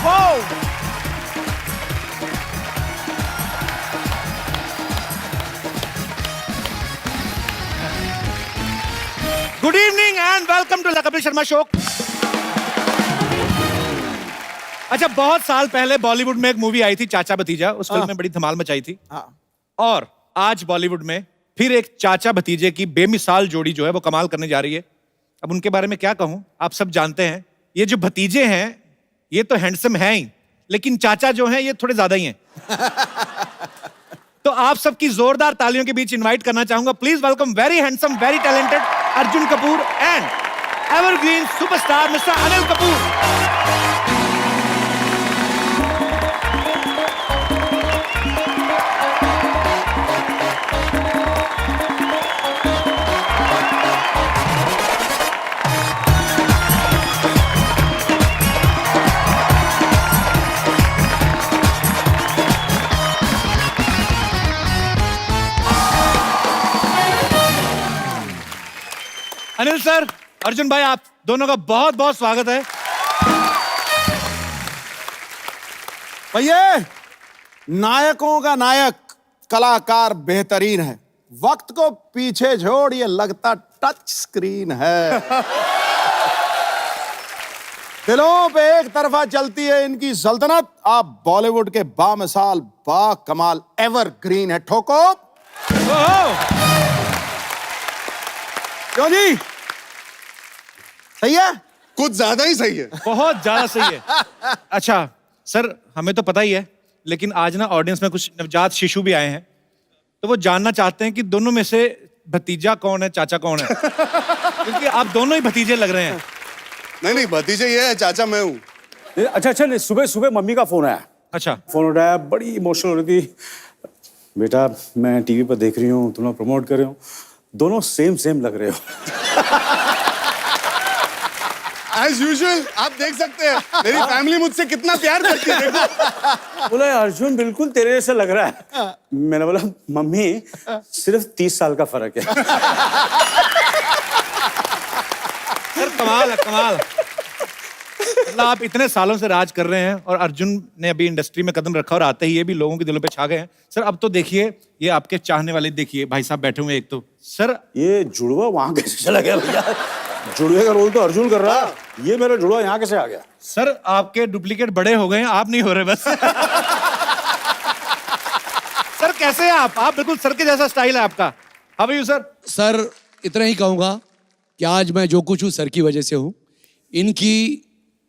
Wow. Good evening and welcome to Kapil Sharma show. अच्छा, बहुत साल पहले बॉलीवुड में एक मूवी आई थी चाचा भतीजा, उस फिल्म में बड़ी धमाल मचाई थी। और आज बॉलीवुड में फिर एक चाचा भतीजे की बेमिसाल जोड़ी जो है वो कमाल करने जा रही है। अब उनके बारे में क्या कहूं, आप सब जानते हैं। ये जो भतीजे हैं ये तो हैंडसम हैं ही, लेकिन चाचा जो हैं ये थोड़े ज्यादा ही हैं। तो आप सबकी जोरदार तालियों के बीच इनवाइट करना चाहूंगा, please welcome very handsome very talented Arjun Kapoor and evergreen superstar mister Anil Kapoor. Anil sir, Arjun भाई, आप दोनों का बहुत बहुत स्वागत है। भैया, नायकों का नायक कलाकार बेहतरीन है, वक्त को पीछे छोड़ ये लगता टच स्क्रीन है। दिलों पे एक तरफा चलती है इनकी सल्तनत। आप बॉलीवुड के बामिसाल बाकमाल एवरग्रीन है। ठोको। क्यों जी, सही है? कुछ ज्यादा ही सही है। बहुत ज्यादा सही है। अच्छा सर, हमें तो पता ही है, लेकिन आज ना ऑडियंस में कुछ नवजात शिशु भी आए हैं, तो वो जानना चाहते हैं कि दोनों में से भतीजा कौन है, चाचा कौन है। क्योंकि आप दोनों ही भतीजे लग रहे हैं। नहीं, भतीजे ये है, चाचा मैं हूँ। अच्छा, सुबह सुबह मम्मी का फोन आया। अच्छा। फोन उठाया, बड़ी इमोशनल हो रही थी। बेटा, मैं टीवी पर देख रही हूँ, तुम लोग प्रमोट कर रहे हो, दोनों सेम लग रहे हो। एज यूजुअल आप देख सकते हैं मेरी फैमिली मुझसे कितना प्यार करती है। देखो। बोला अर्जुन बिल्कुल तेरे जैसा लग रहा है। मैंने बोला मम्मी सिर्फ 30 साल का फर्क है। सर कमाल है, कमाल। मतलब आप इतने सालों से राज कर रहे हैं और अर्जुन ने अभी इंडस्ट्री में कदम रखा और आते ही ये भी लोगों के दिलों पे छा गए हैं। सर अब तो देखिए, ये आपके चाहने वाले देखिए, भाई साहब बैठे हुए एक तो। सर ये जुड़वा वहां कैसे चला गया भैया? जुड़वे का रोल तो अर्जुन कर रहा है, ये मेरा जुड़वा यहाँ कैसे आ गया? सर आपके डुप्लीकेट बड़े हो गए हैं, आप नहीं हो रहे बस। सर कैसे हैं आप बिल्कुल सर के जैसा स्टाइल है आपका। How are you sir? Sir इतना ही कहूंगा कि आज मैं जो कुछ हूँ सर की वजह से हूँ। इनकी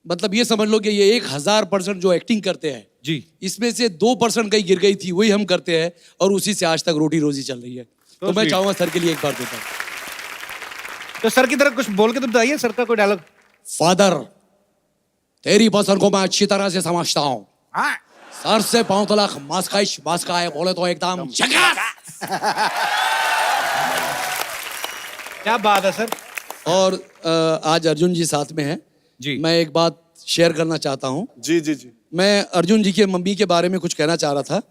मतलब ये समझ लो कि ये 1000% जो एक्टिंग करते हैं जी, इसमें से 2% कहीं गिर गई थी, वही हम करते हैं और उसी से आज तक रोटी रोजी चल रही है। तो मैं चाहूंगा सर के लिए एक बार देता हूँ। तो सर की तरह कुछ बोल के तो बताइए, सर का कोई डायलॉग। फादर, तेरी पसंद को मैं अच्छी तरह से समझता हूँ। सर से 5 लाख मास्का है बोले तो एकदम झकास। क्या बात है सर। और आज अर्जुन जी साथ में हैं जी। मैं एक बात शेयर करना चाहता हूँ। जी। मैं अर्जुन जी के मम्मी के बारे में कुछ कहना चाह रहा था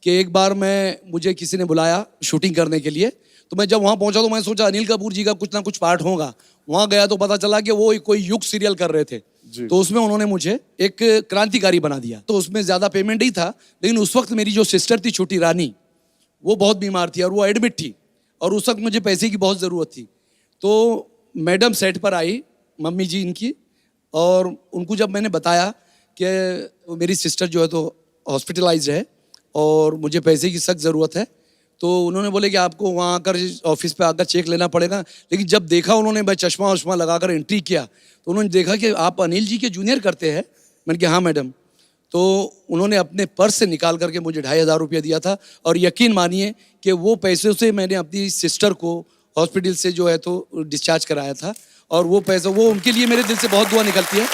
कि एक बार मुझे किसी ने बुलाया शूटिंग करने के लिए, तो मैं जब वहाँ पहुँचा तो मैं सोचा अनिल कपूर जी का कुछ ना कुछ पार्ट होगा। वहाँ गया तो पता चला कि वो कोई युग सीरियल कर रहे थे, तो उसमें उन्होंने मुझे एक क्रांतिकारी बना दिया। तो उसमें ज़्यादा पेमेंट नहीं था, लेकिन उस वक्त मेरी जो सिस्टर थी छोटी रानी, वो बहुत बीमार थी और वो एडमिट थी और उस वक्त मुझे पैसे की बहुत ज़रूरत थी। तो मैडम सेट पर आई, मम्मी जी इनकी, और उनको जब मैंने बताया कि मेरी सिस्टर जो है तो हॉस्पिटलाइज्ड है और मुझे पैसे की सख्त ज़रूरत है, तो उन्होंने बोले कि आपको वहाँ आकर ऑफिस पे आकर चेक लेना पड़ेगा। लेकिन जब देखा उन्होंने, मैं चश्मा वश्मा लगाकर एंट्री किया तो उन्होंने देखा कि आप अनिल जी के जूनियर करते हैं। मैंने कहा हाँ मैडम। तो उन्होंने अपने पर्स से निकाल करके मुझे 2500 रुपया दिया था और यकीन मानिए कि वो पैसों से मैंने अपनी सिस्टर को हॉस्पिटल से जो है तो डिस्चार्ज कराया था। और वो पैसा, वो उनके लिए मेरे दिल से बहुत दुआ निकलती है।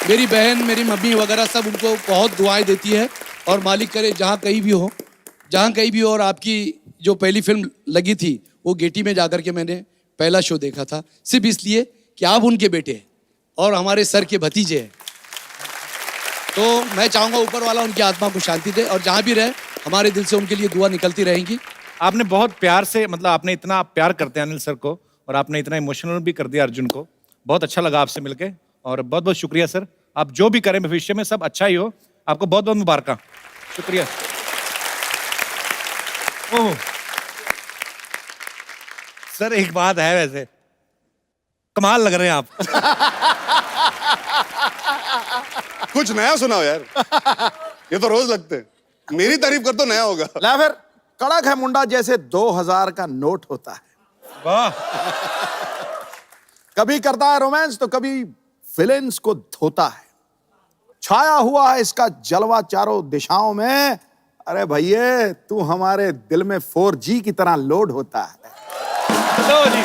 मेरी बहन, मेरी मम्मी वगैरह सब उनको बहुत दुआएं देती है और मालिक करे जहाँ कहीं भी हो, जहाँ कहीं भी हो। और आपकी जो पहली फिल्म लगी थी वो गेटी में जाकर के मैंने पहला शो देखा था, सिर्फ इसलिए कि आप उनके बेटे हैं और हमारे सर के भतीजे हैं। तो मैं चाहूँगा ऊपर वाला उनकी आत्मा को शांति दे और जहाँ भी रहे हमारे दिल से उनके लिए दुआ निकलती रहेंगी। आपने बहुत प्यार से, मतलब आपने इतना प्यार करते हैं अनिल सर को और आपने इतना इमोशनल भी कर दिया अर्जुन को। बहुत अच्छा लगा आपसे मिलके और बहुत बहुत शुक्रिया सर। आप जो भी करें भविष्य में सब अच्छा ही हो। आपको बहुत बहुत मुबारक। शुक्रिया। ओह सर, एक बात है, वैसे कमाल लग रहे हैं आप। कुछ नया सुनाओ यार। ये तो रोज लगते हैं। मेरी तारीफ कर तो नया होगा। ला फिर, कड़क है मुंडा जैसे 2000 का नोट होता है। वाह। कभी करता है रोमांस तो कभी विलेंस को धोता है। छाया हुआ है इसका जलवा चारों दिशाओं में। अरे भैये, तू हमारे दिल में 4G की तरह लोड होता है। लो जी।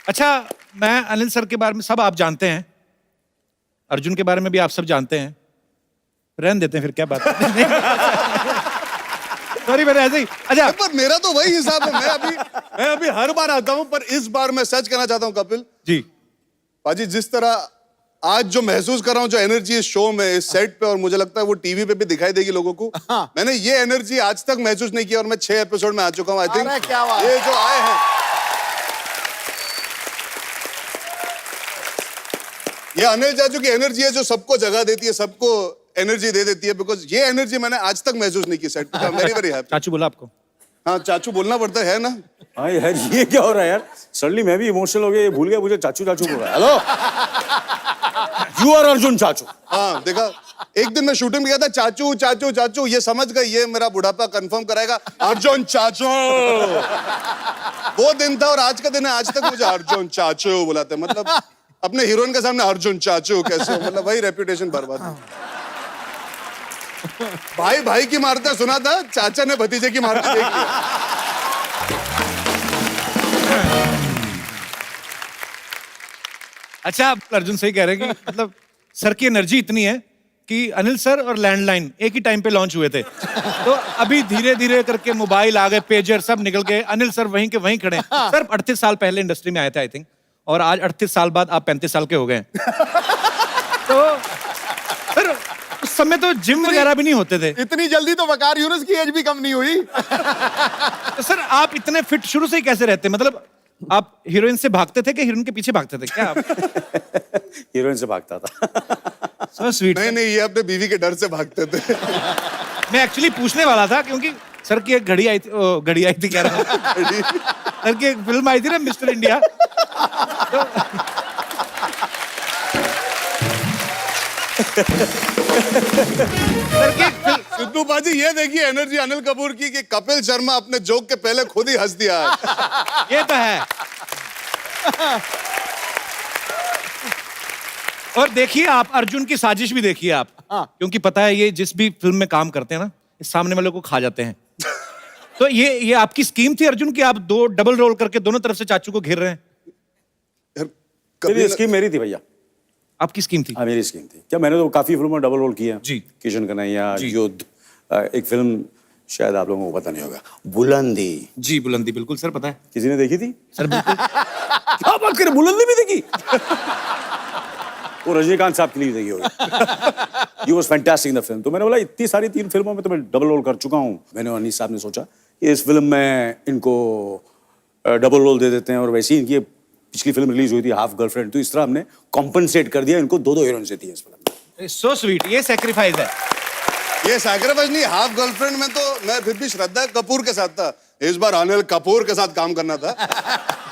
अच्छा, मैं अनिल सर के बारे में सब आप जानते हैं, अर्जुन के बारे में भी आप सब जानते हैं। रहने देते हैं फिर, क्या बात है। सॉरी, मैंने ऐसे ही। अच्छा, पर मेरा तो वही हिसाब है। मैं अभी हर बार आता हूं, पर इस बार मैं सच कहना चाहता हूं कपिल जी, पाजी, जिस तरह आज जो महसूस कर रहा हूं, जो एनर्जी इस शो में, इस सेट पे, और मुझे लगता है वो टीवी पे भी दिखाई देगी लोगों को। मैंने ये एनर्जी आज तक महसूस नहीं की, और मैं 6 एपिसोड में आ चुका हूं। आई थिंक क्या बात। ये जो आए हैं, ये अनिल चाचू की एनर्जी है जो सबको जगह देती है, सबको एनर्जी दे देती है। बिकॉज ये एनर्जी मैंने आज तक महसूस नहीं की सेट पे। Very very happy. चाचू बोला आपको? हाँ, चाचू बोलना पड़ता है ना। हाँ यार, ये क्या हो रहा है यार? सडनली मैं भी इमोशनल हो गया, ये भूल गया मुझे चाचू चाचू बोल रहा है। हेलो, यू आर अर्जुन चाचू। हाँ, देखा, एक दिन मैं शूटिंग में गया था, चाचू चाचू चाचू, ये समझ गए ये मेरा बुढ़ापा कंफर्म कराएगा, अर्जुन चाचू। वो दिन था और आज का दिन है। आज तक मुझे अर्जुन चाचू बुलाते हैं। मतलब अपने हीरोइन के सामने अर्जुन चाचू कैसे हो? मतलब वही रेपुटेशन बर्बाद। भाई भाई की मारता सुना था, चाचा ने भतीजे की मारती देख लिया। अच्छा, अर्जुन सही कह रहे हैं कि मतलब सर की एनर्जी इतनी है कि अनिल सर और लैंडलाइन एक ही टाइम पे लॉन्च हुए थे। तो अभी धीरे धीरे करके मोबाइल आ गए, पेजर सब निकल गए, अनिल सर वहीं के वहीं खड़े हैं। सर 38 साल पहले इंडस्ट्री में आए थे आई थिंक, और आज 38 साल बाद आप 35 साल के हो गए। तो सर उस समय तो जिम वगैरह भी नहीं होते थे। इतनी जल्दी तो वकार यूनुस की एज भी कम नहीं हुई। तो सर आप इतने फिट शुरू से ही कैसे रहते? मतलब आप हीरोइन से भागते थे कि हीरोइन के पीछे भागते थे क्या आप? हीरोइन से भागता था। So sweet. नहीं नहीं, ये अपने बीवी के डर से भागते थे। मैं एक्चुअली पूछने वाला था क्योंकि सर की एक घड़ी आई थी, घड़ी आई थी कह रहा हूं। सर की एक फिल्म आई थी ना, मिस्टर इंडिया। सिद्धू बाजी, ये देखिए एनर्जी अनिल कपूर की कि कपिल शर्मा अपने जोक के पहले खुद ही हंस दिया है। ये तो है। और देखिए आप अर्जुन की साजिश भी देखिए आप, क्योंकि पता है ये जिस भी फिल्म में काम करते हैं ना, इस सामने वाले को खा जाते हैं। तो ये आपकी स्कीम थी अर्जुन की, आप दो डबल रोल करके दोनों तरफ से चाचू को घेर रहे हैं? मेरी स्कीम मेरी थी भैया। आपकी स्कीम थी? हाँ, मेरी स्कीम थी। क्या, मैंने तो काफी फिल्मों में डबल रोल किया है। जी। किशन कन्हैया, युद्ध, एक फिल्म शायद आप लोगों को पता नहीं होगा, बुलंदी। जी, बुलंदी बिल्कुल सर पता है। किसी ने देखी थी? सर बिल्कुल। क्या बात करें, बुलंदी भी देखी? वो रजनीकांत साहब के लिए देखी होगी। He was fantastic in the film। तो मैंने बोला इतनी सारी 3 फिल्मों में तो मैं डबल रोल कर चुका हूँ। मैंने अनीस साहब ने सोचा इस फिल्म में इनको डबल रोल दे देते हैं, और वैसे ही इनकी पिछली फिल्म रिलीज हुई थी हाफ गर्लफ्रेंड, तो इस तरह हमने कॉम्पनसेट कर दिया इनको, 2-2 हीरोइंस थी इस फिल्म में। सो स्वीट, ये सैक्रिफाइस है। ये सैक्रिफाइस नहीं, हाफ गर्लफ्रेंड में तो मैं फिर भी श्रद्धा कपूर के साथ था। इस बार अनिल कपूर के साथ काम करना था।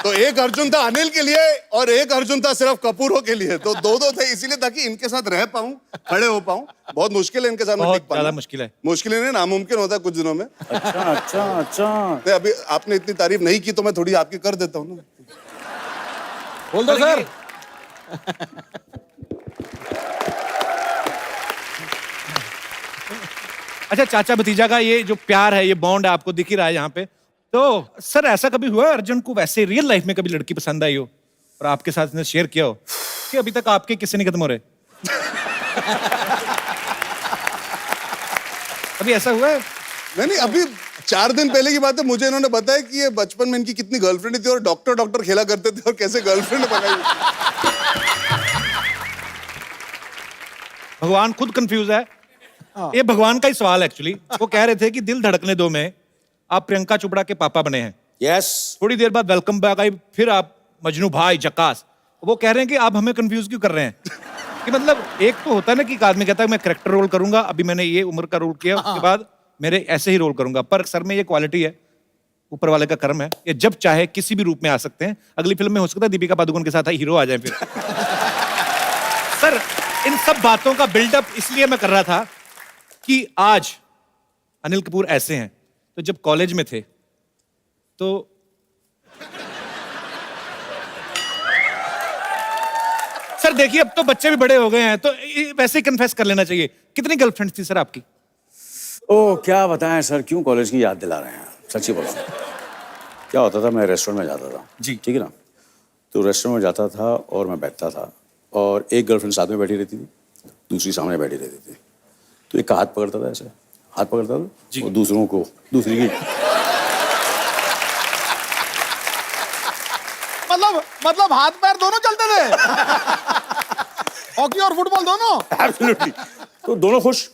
तो एक अर्जुन था अनिल के लिए और एक अर्जुन था सिर्फ कपूरों के लिए। तो 2-2 थे, इसीलिए ताकि इनके साथ रह पाऊं, खड़े हो पाऊं। बहुत मुश्किल है इनके साथ। बहुत ज्यादा मुश्किल है। मुश्किल नहीं, नामुमकिन होता है कुछ दिनों में। अच्छा अच्छा अच्छा। नहीं, अभी आपने इतनी तारीफ नहीं की तो मैं थोड़ी आपकी कर देता हूँ ना। बोल दो सर। अच्छा, चाचा भतीजा का ये जो प्यार है, ये बॉन्ड है, आपको दिख ही रहा है यहाँ पे। तो सर ऐसा कभी हुआ अर्जुन को वैसे रियल लाइफ में कभी लड़की पसंद आई हो और आपके साथ इसने शेयर किया हो कि अभी तक आपके किस्से नहीं खत्म हो रहे? अभी ऐसा हुआ है? नहीं, अभी 4 दिन पहले की बात है, मुझे इन्होंने बताया कि ये बचपन में इनकी कितनी गर्लफ्रेंड थी और डॉक्टर खेला करते थे और कैसे गर्लफ्रेंड बनाई। भगवान खुद कंफ्यूज है। ये भगवान का ही सवाल है एक्चुअली। वो कह रहे थे कि दिल धड़कने दो में आप प्रियंका चोपड़ा के पापा बने हैं। यस। थोड़ी देर बाद वेलकम बैक आई, फिर आप मजनू भाई जकास, वो कह रहे हैं कि आप हमें कंफ्यूज क्यों कर रहे हैं कि मतलब एक तो होता है ना कि एक आदमी कहता है मैं कैरेक्टर रोल करूंगा, अभी मैंने ये उम्र का रोल किया, उसके बाद मेरे ऐसे ही रोल करूंगा, पर सर में ये क्वालिटी है, ऊपर वाले का कर्म है, ये जब चाहे किसी भी रूप में आ सकते हैं। अगली फिल्म में हो सकता है दीपिका पादुकोण के साथ हीरो आ जाए फिर। सर इन सब बातों का बिल्डअप इसलिए मैं कर रहा था कि आज अनिल कपूर ऐसे हैं, तो जब कॉलेज में थे तो सर देखिए अब तो बच्चे भी बड़े हो गए हैं, तो वैसे ही कन्फेस कर लेना चाहिए, कितनी गर्लफ्रेंड थी सर आपकी? ओह क्या बताएं सर, क्यों कॉलेज की याद दिला रहे हैं, सच्ची बोला। क्या होता था, मैं रेस्टोरेंट में जाता था जी। ठीक है ना, तो रेस्टोरेंट में जाता था और मैं बैठता था और एक गर्लफ्रेंड साथ में बैठी रहती थी, दूसरी सामने बैठी रहती थी, तो एक का हाथ पकड़ता था, ऐसे हाथ पकड़ता था और दूसरों को दूसरी की मतलब हाथ पैर दोनों चलते थे। हॉकी और फुटबॉल दोनों। एब्सोल्युटली। तो दोनों खुश।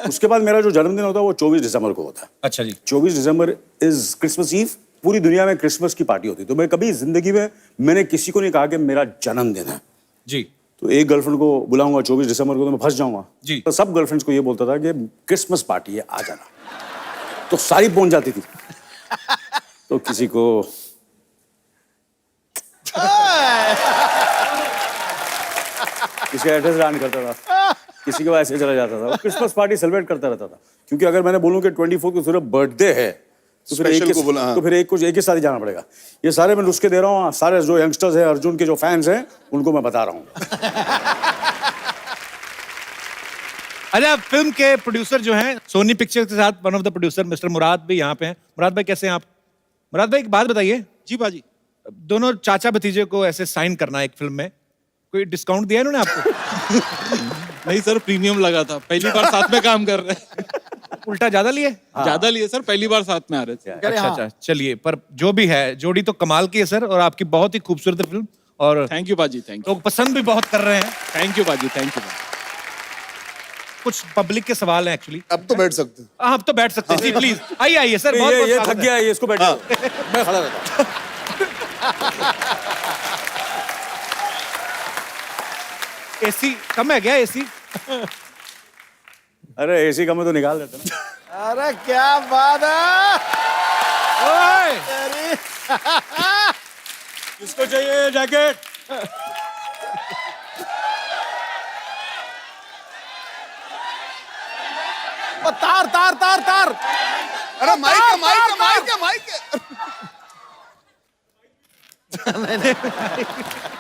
उसके बाद मेरा जो जन्मदिन होता है वो 24 दिसंबर को होता है। अच्छा जी। 24 दिसंबर इज क्रिसमस ईव। पूरी दुनिया में क्रिसमस की पार्टी होती है, तो मैं कभी जिंदगी में मैंने किसी को नहीं कहा कि मेरा जन्मदिन है जी। तो एक गर्लफ्रेंड को बुलाऊंगा 24 दिसंबर को तो मैं फंस जाऊंगा जी। तो सब गर्लफ्रेंड्स को ये बोलता था कि क्रिसमस पार्टी है, आ जाना, तो सारी पहुंच जाती थी। तो किसी को किसी का एड्रेस दान करता था, किसी के पास ऐसे चला जाता था, क्रिसमस पार्टी सेलिब्रेट करता रहता था। क्योंकि अगर मैंने बोलूं कि 24 को सिर्फ बर्थडे है तो फिर Special को बोला, हाँ। तो फिर एक के साथ ही जाना पड़ेगा। ये सारे मैं नुस्खे दे रहा हूँ, सारे जो यंगस्टर्स हैं, अर्जुन के जो फैंस हैं, उनको मैं बता रहा हूँ। अच्छा, फिल्म के प्रोड्यूसर जो हैं सोनी पिक्चर्स के साथ one of the producer mister Murad भी यहाँ पे हैं। मुराद भाई कैसे हैं आप? मुराद भाई एक बात बताइए। जी बाजी। दोनों चाचा भतीजे को ऐसे साइन करना है एक फिल्म में, कोई डिस्काउंट दिया इन्होंने आपको? नहीं सर, प्रीमियम लगा था, पहली बार साथ में काम कर रहे हैं। उल्टा ज्यादा लिए? ज्यादा लिए सर, पहली बार साथ में आ रहे थे। अच्छा अच्छा, चलिए, पर जो भी है जोड़ी तो कमाल की है सर, और आपकी बहुत ही खूबसूरत है फिल्म, और थैंक यू बाजी, थैंक यू। लोग पसंद भी बहुत कर रहे हैं। थैंक यू बाजी, थैंक यू। कुछ पब्लिक के सवाल हैं एक्चुअली। अब तो बैठ सकते हैं। अब तो बैठ सकते हैं जी, प्लीज आइए आइए सर। बहुत ये बहुत थक गया, ये इसको बैठा मैं खड़ा रहता हूँ। एसी कम है क्या? एसी अरे एसी का मैं तो निकाल देता ना। अरे क्या बात है। ओए! किसको चाहिए जैकेट? ओ, तार तार तार तार। अरे माइक है, माइक है, माइक है, माइक है।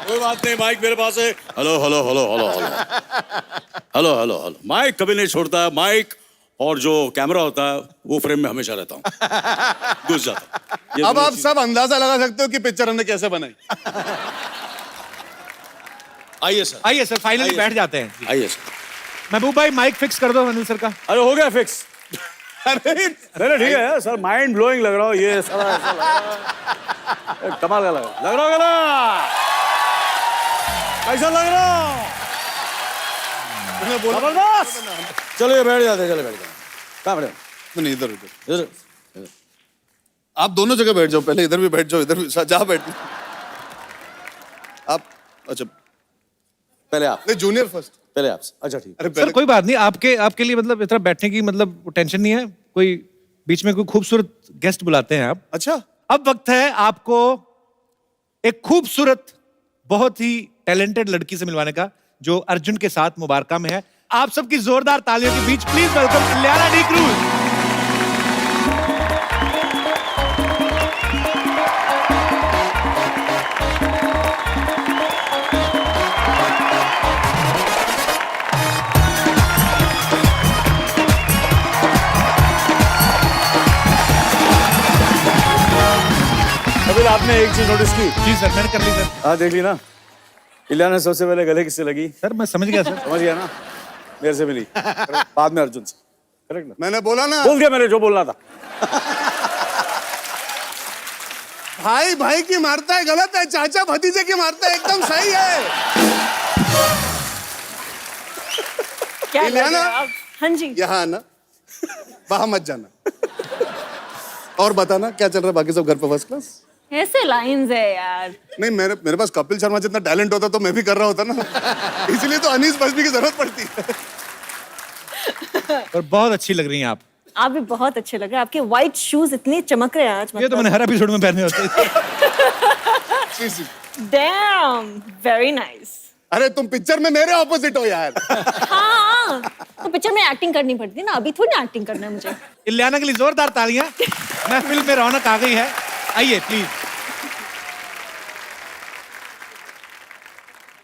कोई बात नहीं, माइक मेरे पास है। Hello hello hello hello hello hello hello hello. Mic कभी नहीं छोड़ता है, माइक और जो कैमरा होता है वो फ्रेम में हमेशा रहता हूँ, घुस जाता हूँ। अब आप सब अंदाजा लगा सकते हो कि पिक्चर हमने कैसे बनाई। आइए सर, आइए सर, फाइनली आइए बैठ सर। जाते हैं। आइए सर। महबूब भाई माइक फिक्स कर दो अनिल सर का। अरे हो गया फिक्स। अरे ठीक है सर, माइंड ब्लोइंग लग रहा हो ये साला, ऐसा लग रहा है। कमाल का लग रहा होगा, कैसा लग रहा हो? जबरदस्त। चलो ये बैठ जाते, चलो बैठ जाते। कहाँ बैठे? नहीं, इधर इधर। इधर। आप दोनों जगह बैठ जाओ, पहले इधर भी बैठ जाओ, इधर भी जहाँ बैठना आप। अच्छा पहले आप, नहीं, जूनियर फर्स्ट। पहले आप। अच्छा ठीक। अरे सर पहले कोई बात नहीं, आपके लिए मतलब इतना बैठने की मतलब टेंशन नहीं है। कोई बीच में कोई खूबसूरत गेस्ट बुलाते हैं आप। अच्छा, अब वक्त है आपको एक खूबसूरत बहुत ही टैलेंटेड लड़की से मिलवाने का, जो अर्जुन के साथ मुबारका में है। आप सबकी जोरदार तालियों के बीच please welcome Ileana D'Cruz. Kapil आपने एक चीज नोटिस की? जी सर, मैंने कर ली सर। हाँ देख ली ना, इलियाना सबसे पहले गले किससे लगी? सर मैं समझ गया सर। समझ गया ना, मेरे से मिली, बाद में अर्जुन से। करेक्ट ना? मैंने बोला ना, बोल दिया मैंने जो बोलना था। भाई भाई की मारता है गलत है, चाचा भतीजे की मारता है एकदम सही है। क्या लग इलियाना? रहा है आप? हाँ जी। यहाँ आना, वहां मत जाना। और बताना क्या चल रहा है, बाकी सब घर पे फर्स्ट क्लास? ऐसे लाइंस है यार। नहीं, मेरे पास कपिल शर्मा जितना टैलेंट होता तो मैं भी कर रहा होता ना। इसलिए तो अनीस बजमी की जरूरत पड़ती है। और बहुत अच्छी लग रही हैं आप। आप भी बहुत अच्छे लग रहे हैं, आपके व्हाइट शूज इतने चमक रहे हैं आज। ये तो मैंने हर एपिसोड में पहने होते हैं। Dam, very nice. अरे तुम पिक्चर में मेरे ऑपोजिट हो यार। हाँ, तो पिक्चर में एक्टिंग करनी पड़ती है ना, अभी थोड़ी ना एक्टिंग करना है मुझे। इलियाना के लिए जोरदार तालियां। महफिल में रौनक आ गई है। आइए प्लीज।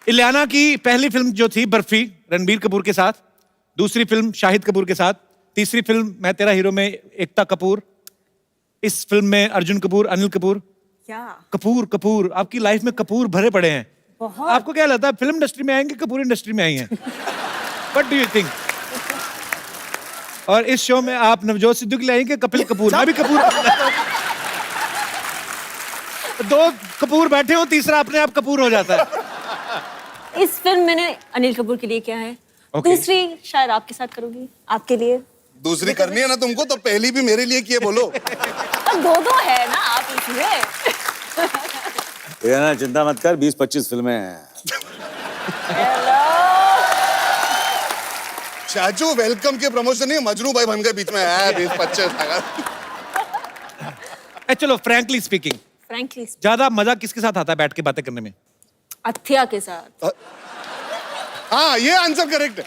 इलियाना की पहली फिल्म जो थी बर्फी, रणबीर कपूर के साथ, दूसरी फिल्म शाहिद कपूर के साथ, तीसरी फिल्म मैं तेरा हीरो में एकता कपूर, इस फिल्म में अर्जुन कपूर, अनिल कपूर। क्या कपूर आपकी लाइफ में कपूर भरे पड़े हैं। बहुत। आपको क्या लगता है फिल्म इंडस्ट्री में आएंगे, कपूर इंडस्ट्री में आई हैं? What do you think? और इस शो में आप नवजोत सिद्धू के लिए आएंगे, कपिल कपूर, मैं भी कपूर। दो कपूर बैठे हो, तीसरा अपने आप कपूर हो जाता है। इस फिल्म मैंने अनिल कपूर के लिए किया है। Okay. दूसरी शायद आपके साथ करूंगी, आपके लिए। दूसरी करनी है ना तुमको, तो पहली भी मेरे लिए किए बोलो। अब दो है ना आप इसमें। ये ना चिंता मत कर, 20-25 फिल्में हैं। चाचू वेलकम के प्रमोशन नहीं, मजनू भाई बन गए बीच में। 20-25 चलो फ्रैंकली स्पीकिंग, फ्रैंकली ज्यादा मजा किसके साथ आता है बैठ के बातें करने में? अथिया के साथ। हाँ, ये आंसर करेक्ट है।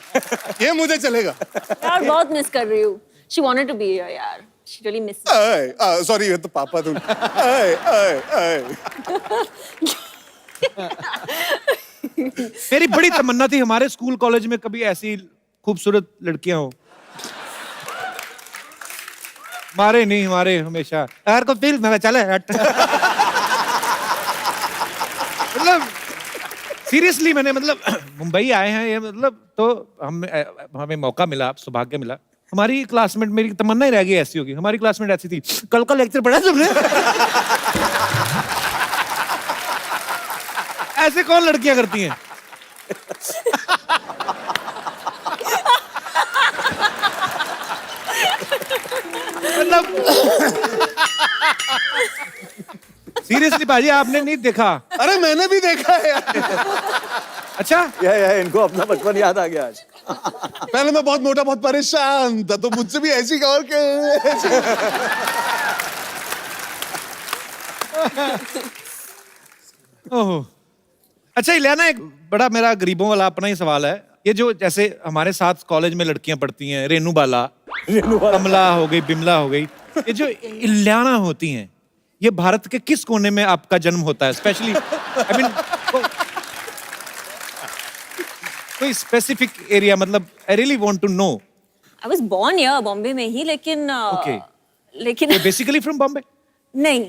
ये मुझे चलेगा। यार बहुत मिस कर रही हूँ। She wanted to be here यार। She really missed me। Sorry, ये तो पापा तुम। मेरी बड़ी तमन्ना थी हमारे स्कूल कॉलेज में कभी ऐसी खूबसूरत लड़कियां हो। हमारे नहीं, हमारे हमेशा यार को फील मैं चले मतलब सीरियसली मैंने मतलब मुंबई आए हैं ये मतलब, तो हमें मौका मिला, सौभाग्य मिला। हमारी क्लासमेट, मेरी तमन्ना ही रह गई ऐसी होगी, हमारी क्लासमेट ऐसी थी। कल का लेक्चर पढ़ा तुमने? ऐसे कौन लड़कियां करती हैं? मतलब सीरियसली बाजी आपने नहीं देखा? अरे मैंने भी देखा है यार। अच्छा, इनको अपना बचपन याद आ गया आज। पहले मैं बहुत मोटा, बहुत परेशान था, तो मुझसे भी ऐसी और के। ओह, अच्छा इलियाना, एक बड़ा मेरा गरीबों वाला अपना ही सवाल है। ये जो जैसे हमारे साथ कॉलेज में लड़कियां पढ़ती हैं, रेनू बाला, कमला हो गई, बिमला हो गई, ये जो इलियाना होती हैं, ये भारत के किस कोने में आपका जन्म होता है? स्पेशली आई मीन कोई स्पेसिफिक एरिया, मतलब I really want to know. I was born here, Bombay में ही, लेकिन Okay. लेकिन बेसिकली फ्रॉम बॉम्बे? नहीं,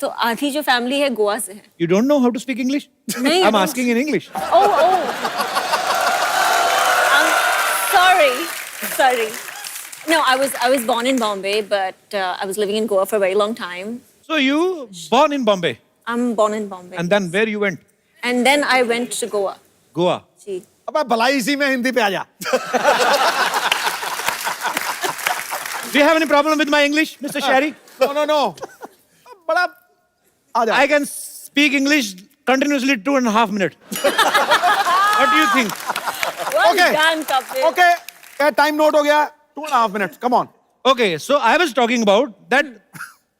तो आधी जो फैमिली है गोवा से है। You don't know how to speak English? नहीं, I'm I don't. asking in English. Oh. Sorry. No, I was born in Bombay, but I was living in Goa for a very long time. So you born in Bombay, I'm born in Bombay. and then where you went? And then I went to Goa. Goa. जी। अबे भलाई इसी में हिंदी पे आ जा। Do you have any problem with my English, Mr. Sherry? No. बड़ा आ जा। I can speak English continuously 2.5 minutes. What do you think? Well Okay. done, Kapil. Okay, time note हो गया। 2.5 minutes, come on. Okay, so I was talking about that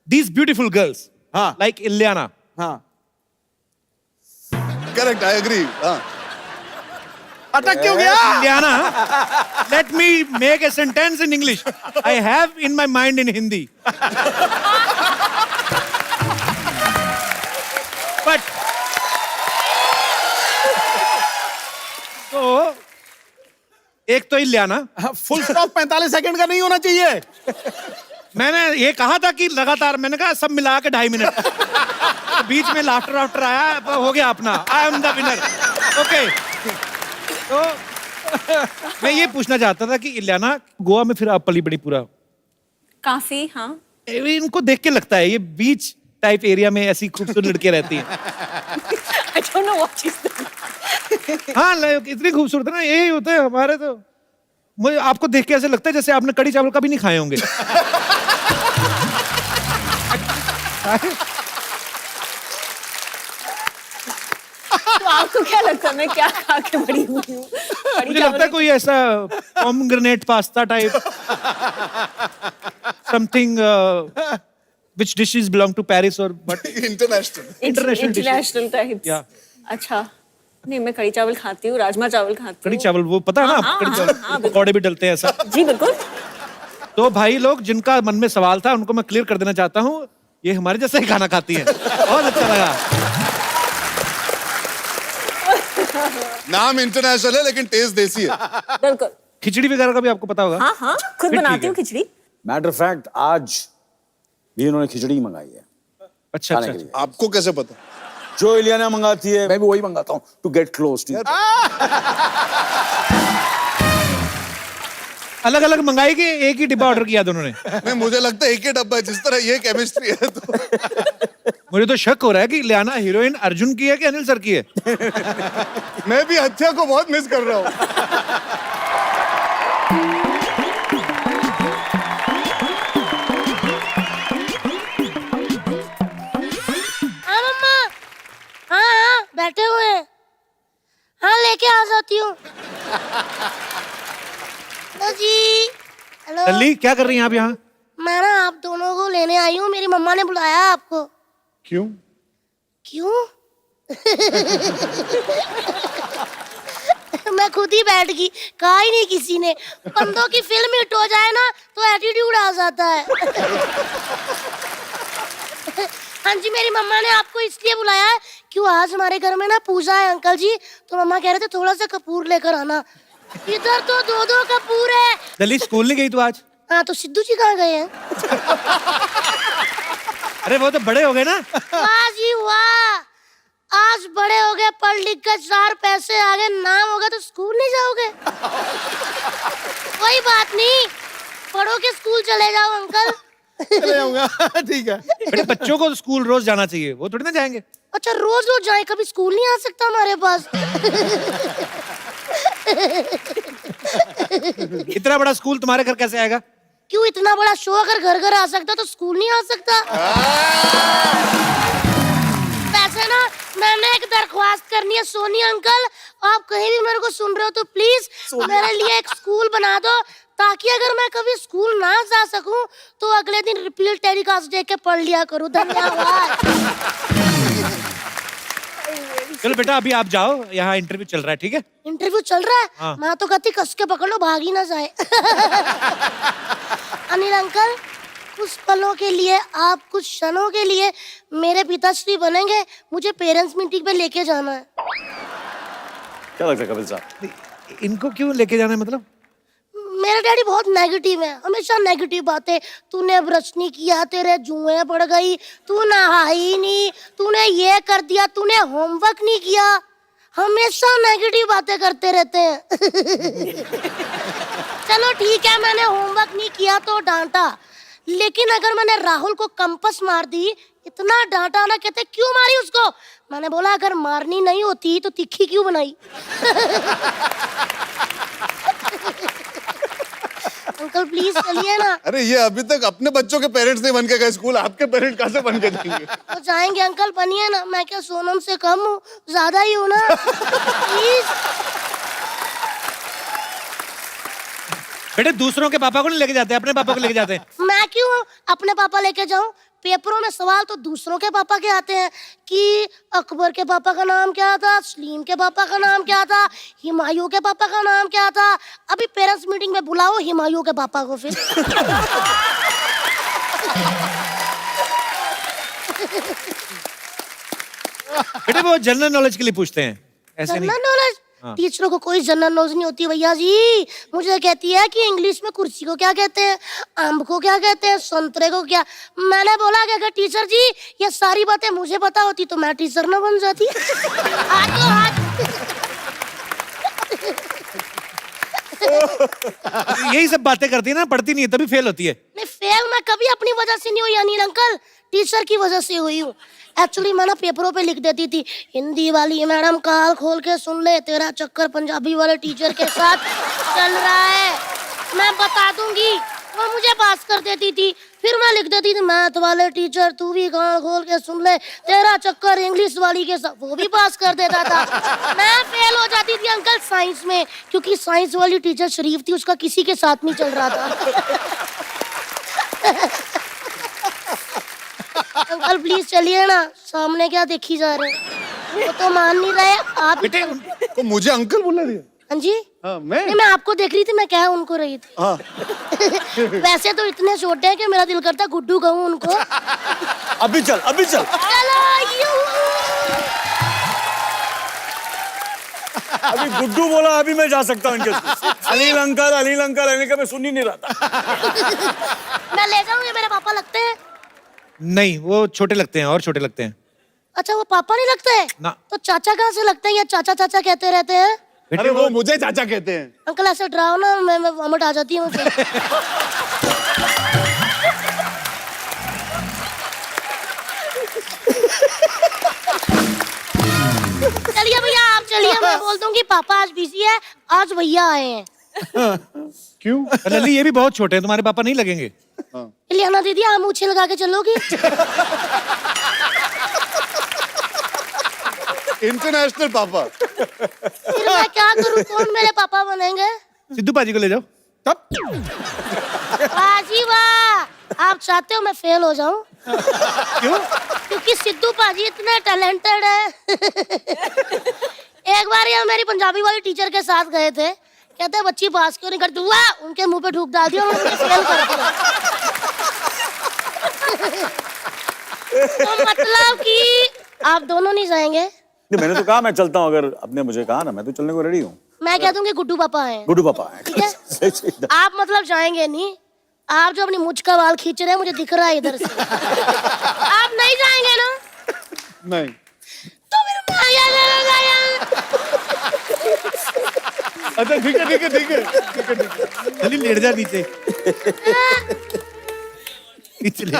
these beautiful girls, हाँ। like Ilyana. हाँ, correct, I agree. हाँ, अटक क्यों गया? Ilyana, let me make a sentence in English. I have in my mind in Hindi. But so एक तो Ilyana, full stop 45 second का नहीं होना चाहिए। मैंने ये कहा था कि लगातार, मैंने कहा सब मिला के 2.5 मिनट, तो बीच में लाफ्टर आया, हो गया अपना, I am the winner. Okay, तो मैं ये पूछना चाहता था कि इलियाना, गोवा में फिर आप पली बड़ी पूरा, काफी, हाँ। इनको देख के लगता है ये बीच टाइप एरिया में ऐसी खूबसूरत लड़कियां रहती हैं। I don't know what she's doing. हाँ, इतनी खूबसूरत है ना, यही होता है हमारे। तो मुझे आपको देख के ऐसे लगता है जैसे आपने कड़ी चावल कभी नहीं खाए होंगे। आपको क्या लगता है मैं क्या खा के बड़ी हुई हूँ? कढ़ी मुझे लगता है चावल कोई ऐसा pomegranate pasta type something which dishes belong to Paris or but international international dishes. International types. Yeah. अच्छा, नहीं मैं कढ़ी चावल खाती हूँ, राजमा चावल खाती हूँ। कढ़ी चावल वो पता है ना हाँ, कढ़ी हाँ, चावल हाँ, पकौड़े भी डलते हैं ऐसा। जी बिल्कुल। तो भाई लोग जिनका मन में सवाल था उनको मैं क्लियर कर देना चाहता हूँ, ये हमारे जैसा ही खाना खाती है। बहुत अच्छा लगा। नाम इंटरनेशनल है लेकिन टेस्ट देसी है। बिल्कुल। खिचड़ी वगैरह का भी आपको पता होगा। हाँ हाँ, खुद फिर बनाती ठीक हूँ है। खिचड़ी। मैटर ऑफ फैक्ट आज भी इन्होंने खिचड़ी मंगाई है अच्छा खाने अच्छा के लिए। आपको कैसे पता? जो इलियाना मंगाती है मैं भी वही मंगाता हूँ टू गेट क्लोज टू। अलग अलग मंगाई कि एक ही डिब्बा ऑर्डर किया दोनों ने? नहीं मुझे लगता है एक ही डब्बा है, जिस तरह ये केमिस्ट्री है तो मुझे तो शक हो रहा है कि लियाना हीरोइन अर्जुन की है कि अनिल सर की है। मैं भी हत्या को बहुत मिस कर रहा हूँ। हाँ मम्मा, हाँ हाँ बैठे हुए हैं। हाँ लेके आ जाती हूँ। हेलो जी। हेलो। लल्ली क्या कर रही हैं आप यहाँ? मैं ना आप दोनों को लेने आई हूँ, मेरी मम्मा ने बुलाया आपको। क्यों? क्यों? मैं खुद ही बैठ गई, कहा ही नहीं किसी ने। बंदों की फिल्म हिट हो जाए ना तो एटीट्यूड आ जाता है। हाँ जी, मेरी मम्मा ने आपको इसलिए बुलाया है क्यों आज हमारे घर में ना पूजा है अंकल जी, तो मम्मा कह रहे थे थोड़ा सा कपूर लेकर आना। इधर तो दो कपूर है। लल्ली स्कूल नहीं गई तू आज? हाँ तो सिद्धू जी कहाँ गए हैं? अरे वो तो बड़े हो गए ना। वाह जी वाह, आज बड़े हो गए, पढ़ लिख कर 4 पैसे आ गए, नाम होगा तो स्कूल नहीं जाओगे? कोई बात नहीं, पढ़ो के स्कूल चले जाओ अंकल। चले जाऊंगा। ठीक है। बेटे बच्चों को स्कूल रोज जाना चाहिए, वो थोड़ी ना जाएंगे। अच्छा रोज रोज जाए, कभी स्कूल नहीं आ सकता हमारे पास? इतना बड़ा स्कूल तुम्हारे घर कैसे आएगा? क्यों, इतना बड़ा शो अगर घर घर आ सकता तो स्कूल नहीं आ सकता? वैसे ना मैंने एक दरख्वास्त करनी है सोनी अंकल, आप कहीं भी मेरे को सुन रहे हो तो प्लीज मेरे लिए एक स्कूल बना दो, ताकि अगर मैं कभी स्कूल ना जा सकूं तो अगले दिन रिपीट टेलीकास्ट देख के पढ़ लिया करूं। धन्यवाद। चलो बेटा अभी आप जाओ, यहाँ इंटरव्यू चल रहा है, ठीक है? इंटरव्यू चल रहा है? हाँ। मैं तो कहती कस के पकड़ लो, भाग ही ना जाए। अनिल अंकल, कुछ पलों के लिए, आप कुछ क्षणों के लिए मेरे पिताश्री बनेंगे, मुझे पेरेंट्स मीटिंग पे लेके जाना है। क्या लगता है कपिल साहब? इनको क्यों लेके जाना है मतलब? मेरा डैडी बहुत नेगेटिव है, हमेशा नेगेटिव बातें। तूने ब्रश नहीं किया, तेरे जुएं पड़ गई, तू नहाई नहीं, तूने ये कर दिया, तूने होमवर्क नहीं किया, हमेशा नेगेटिव बातें करते रहते हैं। चलो ठीक है, मैंने होमवर्क नहीं किया तो डांटा, लेकिन अगर मैंने राहुल को कंपास मार दी, इतना डांटा ना, कहते क्यों मारी उसको? मैंने बोला अगर मारनी नहीं होती तो तिखी क्यों बनाई? अंकल प्लीज चलिए ना। अरे ये अभी तक अपने बच्चों के पेरेंट्स नहीं बन के गए स्कूल, आपके पेरेंट कैसे बन के जाएंगे? तो जाएंगे अंकल, बनिए ना। मैं क्या सोनम से कम हूँ? ज्यादा ही हूँ ना। प्लीज। बेटे दूसरों के पापा को नहीं लेके जाते, अपने पापा को लेके जाते हैं। मैं क्यों अपने पापा लेके जाऊं? पेपरों में सवाल तो दूसरों के पापा के आते हैं कि अकबर के पापा का नाम क्या था, सलीम के पापा का नाम क्या था, हुमायूं के पापा का नाम क्या था। अभी पेरेंट्स मीटिंग में बुलाओ हुमायूं के पापा को फिर। बेटे वो जनरल नॉलेज के लिए पूछते हैं, ऐसे नहीं। General knowledge? टीचरों को कोई जनरल नॉलेज नहीं होती भैया जी। मुझे कहती है कि इंग्लिश में कुर्सी को क्या कहते हैं, आम को क्या कहते हैं, संतरे को क्या। मैंने बोला कि अगर टीचर जी ये सारी बातें मुझे पता होती तो मैं टीचर ना बन जाती। हाथ तो हाथ। यही सब बातें करती है ना, पढ़ती नहीं है तभी फेल होती है। नहीं फेल मैं कभी अपनी वजह से नहीं हुई अनिल अंकल, टीचर की वजह से हुई हूँ। एक्चुअली मैं ना पेपरों पे लिख देती थी, हिंदी वाली मैडम काल खोल के सुन ले, तेरा चक्कर पंजाबी वाले टीचर के साथ चल रहा है। मैं बता दूंगी वो मुझे पास कर देती थी। फिर मैं लिख देती थी मैथ वाले टीचर तू भी कान खोल के सुन ले, तेरा चक्कर इंग्लिश वाली के साथ, वो भी पास कर देता था। मैं फेल हो जाती थी अंकल साइंस में, क्योंकि साइंस वाली टीचर शरीफ थी, उसका किसी के साथ नहीं चल रहा था। अंकल प्लीज चलिए ना, सामने क्या देखी जा रहे हैं, वो तो मान नहीं रहे आप। बेटे को मुझे अंकल बोला दिया। हाँ जी, हाँ, मैं नहीं मैं आपको देख रही थी, मैं कह उनको रही थी। हाँ। वैसे तो इतने छोटे हैं कि मेरा दिल करता गुड्डू कहूँ उनको। अभी चल अभी चल। चलो अभी गुड्डू बोला, अभी मैं जा सकता हूँ इनके साथ। अनिल अंकल अनिल का मैं सुन ही नहीं रहा था। मैं ले जाऊँ, ये मेरे पापा लगते हैं? नहीं, वो छोटे लगते हैं और छोटे लगते हैं। अच्छा वो पापा नहीं लगते हैं? ना। तो चाचा कहाँ से लगते हैं, या चाचा चाचा कहते रहते हैं? अरे वो मुझे चाचा कहते हैं। अंकल ऐसे डराओ ना, मैं वॉमिट आ जाती हूँ। चलिए भैया आप चलिए, मैं बोल दूंगी पापा आज बिजी है, आज भैया आए हैं। क्यों? लल्ली ये भी बहुत छोटे हैं, तुम्हारे पापा नहीं लगेंगे। लियाना दीदी आप मूछे लगा के चलोगी? इंटरनेशनल पापा। फिर मैं क्या करूँ, कौन मेरे पापा बनेंगे? सिद्धू पाजी को ले जाओ। तब बाजी वाह, आप चाहते हो मैं फेल हो जाऊं? क्यों? क्योंकि सिद्धू पाजी इतने टैलेंटेड है। एक बार ये मेरी पंजाबी वाली टीचर के साथ गए थे, कहते हैं बच्ची पास क्यों नहीं करती, वाह उनके मुंह पे थूक डाल दिया, उन्होंने फेल कर दिया। तो मतलब कि आप दोनों नहीं जाएंगे? नहीं, मैंने तो कहा मैं चलता हूँ, अगर आपने मुझे कहा ना, मैं तो चलने को रेडी हूँ। मैं कह दूंगी गुड्डू पापा हैं। गुड्डू पापा है। ठीक है, आप मतलब जाएंगे नहीं? आप जो अपनी मुझ का बाल खींच रहे हैं मुझे दिख रहा है इधर से। आप नहीं जाएंगे ना? नहीं। तो फिर मैं क्या करूंगा? अच्छा ठीक है ठीक है ठीक है ठीक है ठीक है। लल्ली लेट जा नीचे। पिछले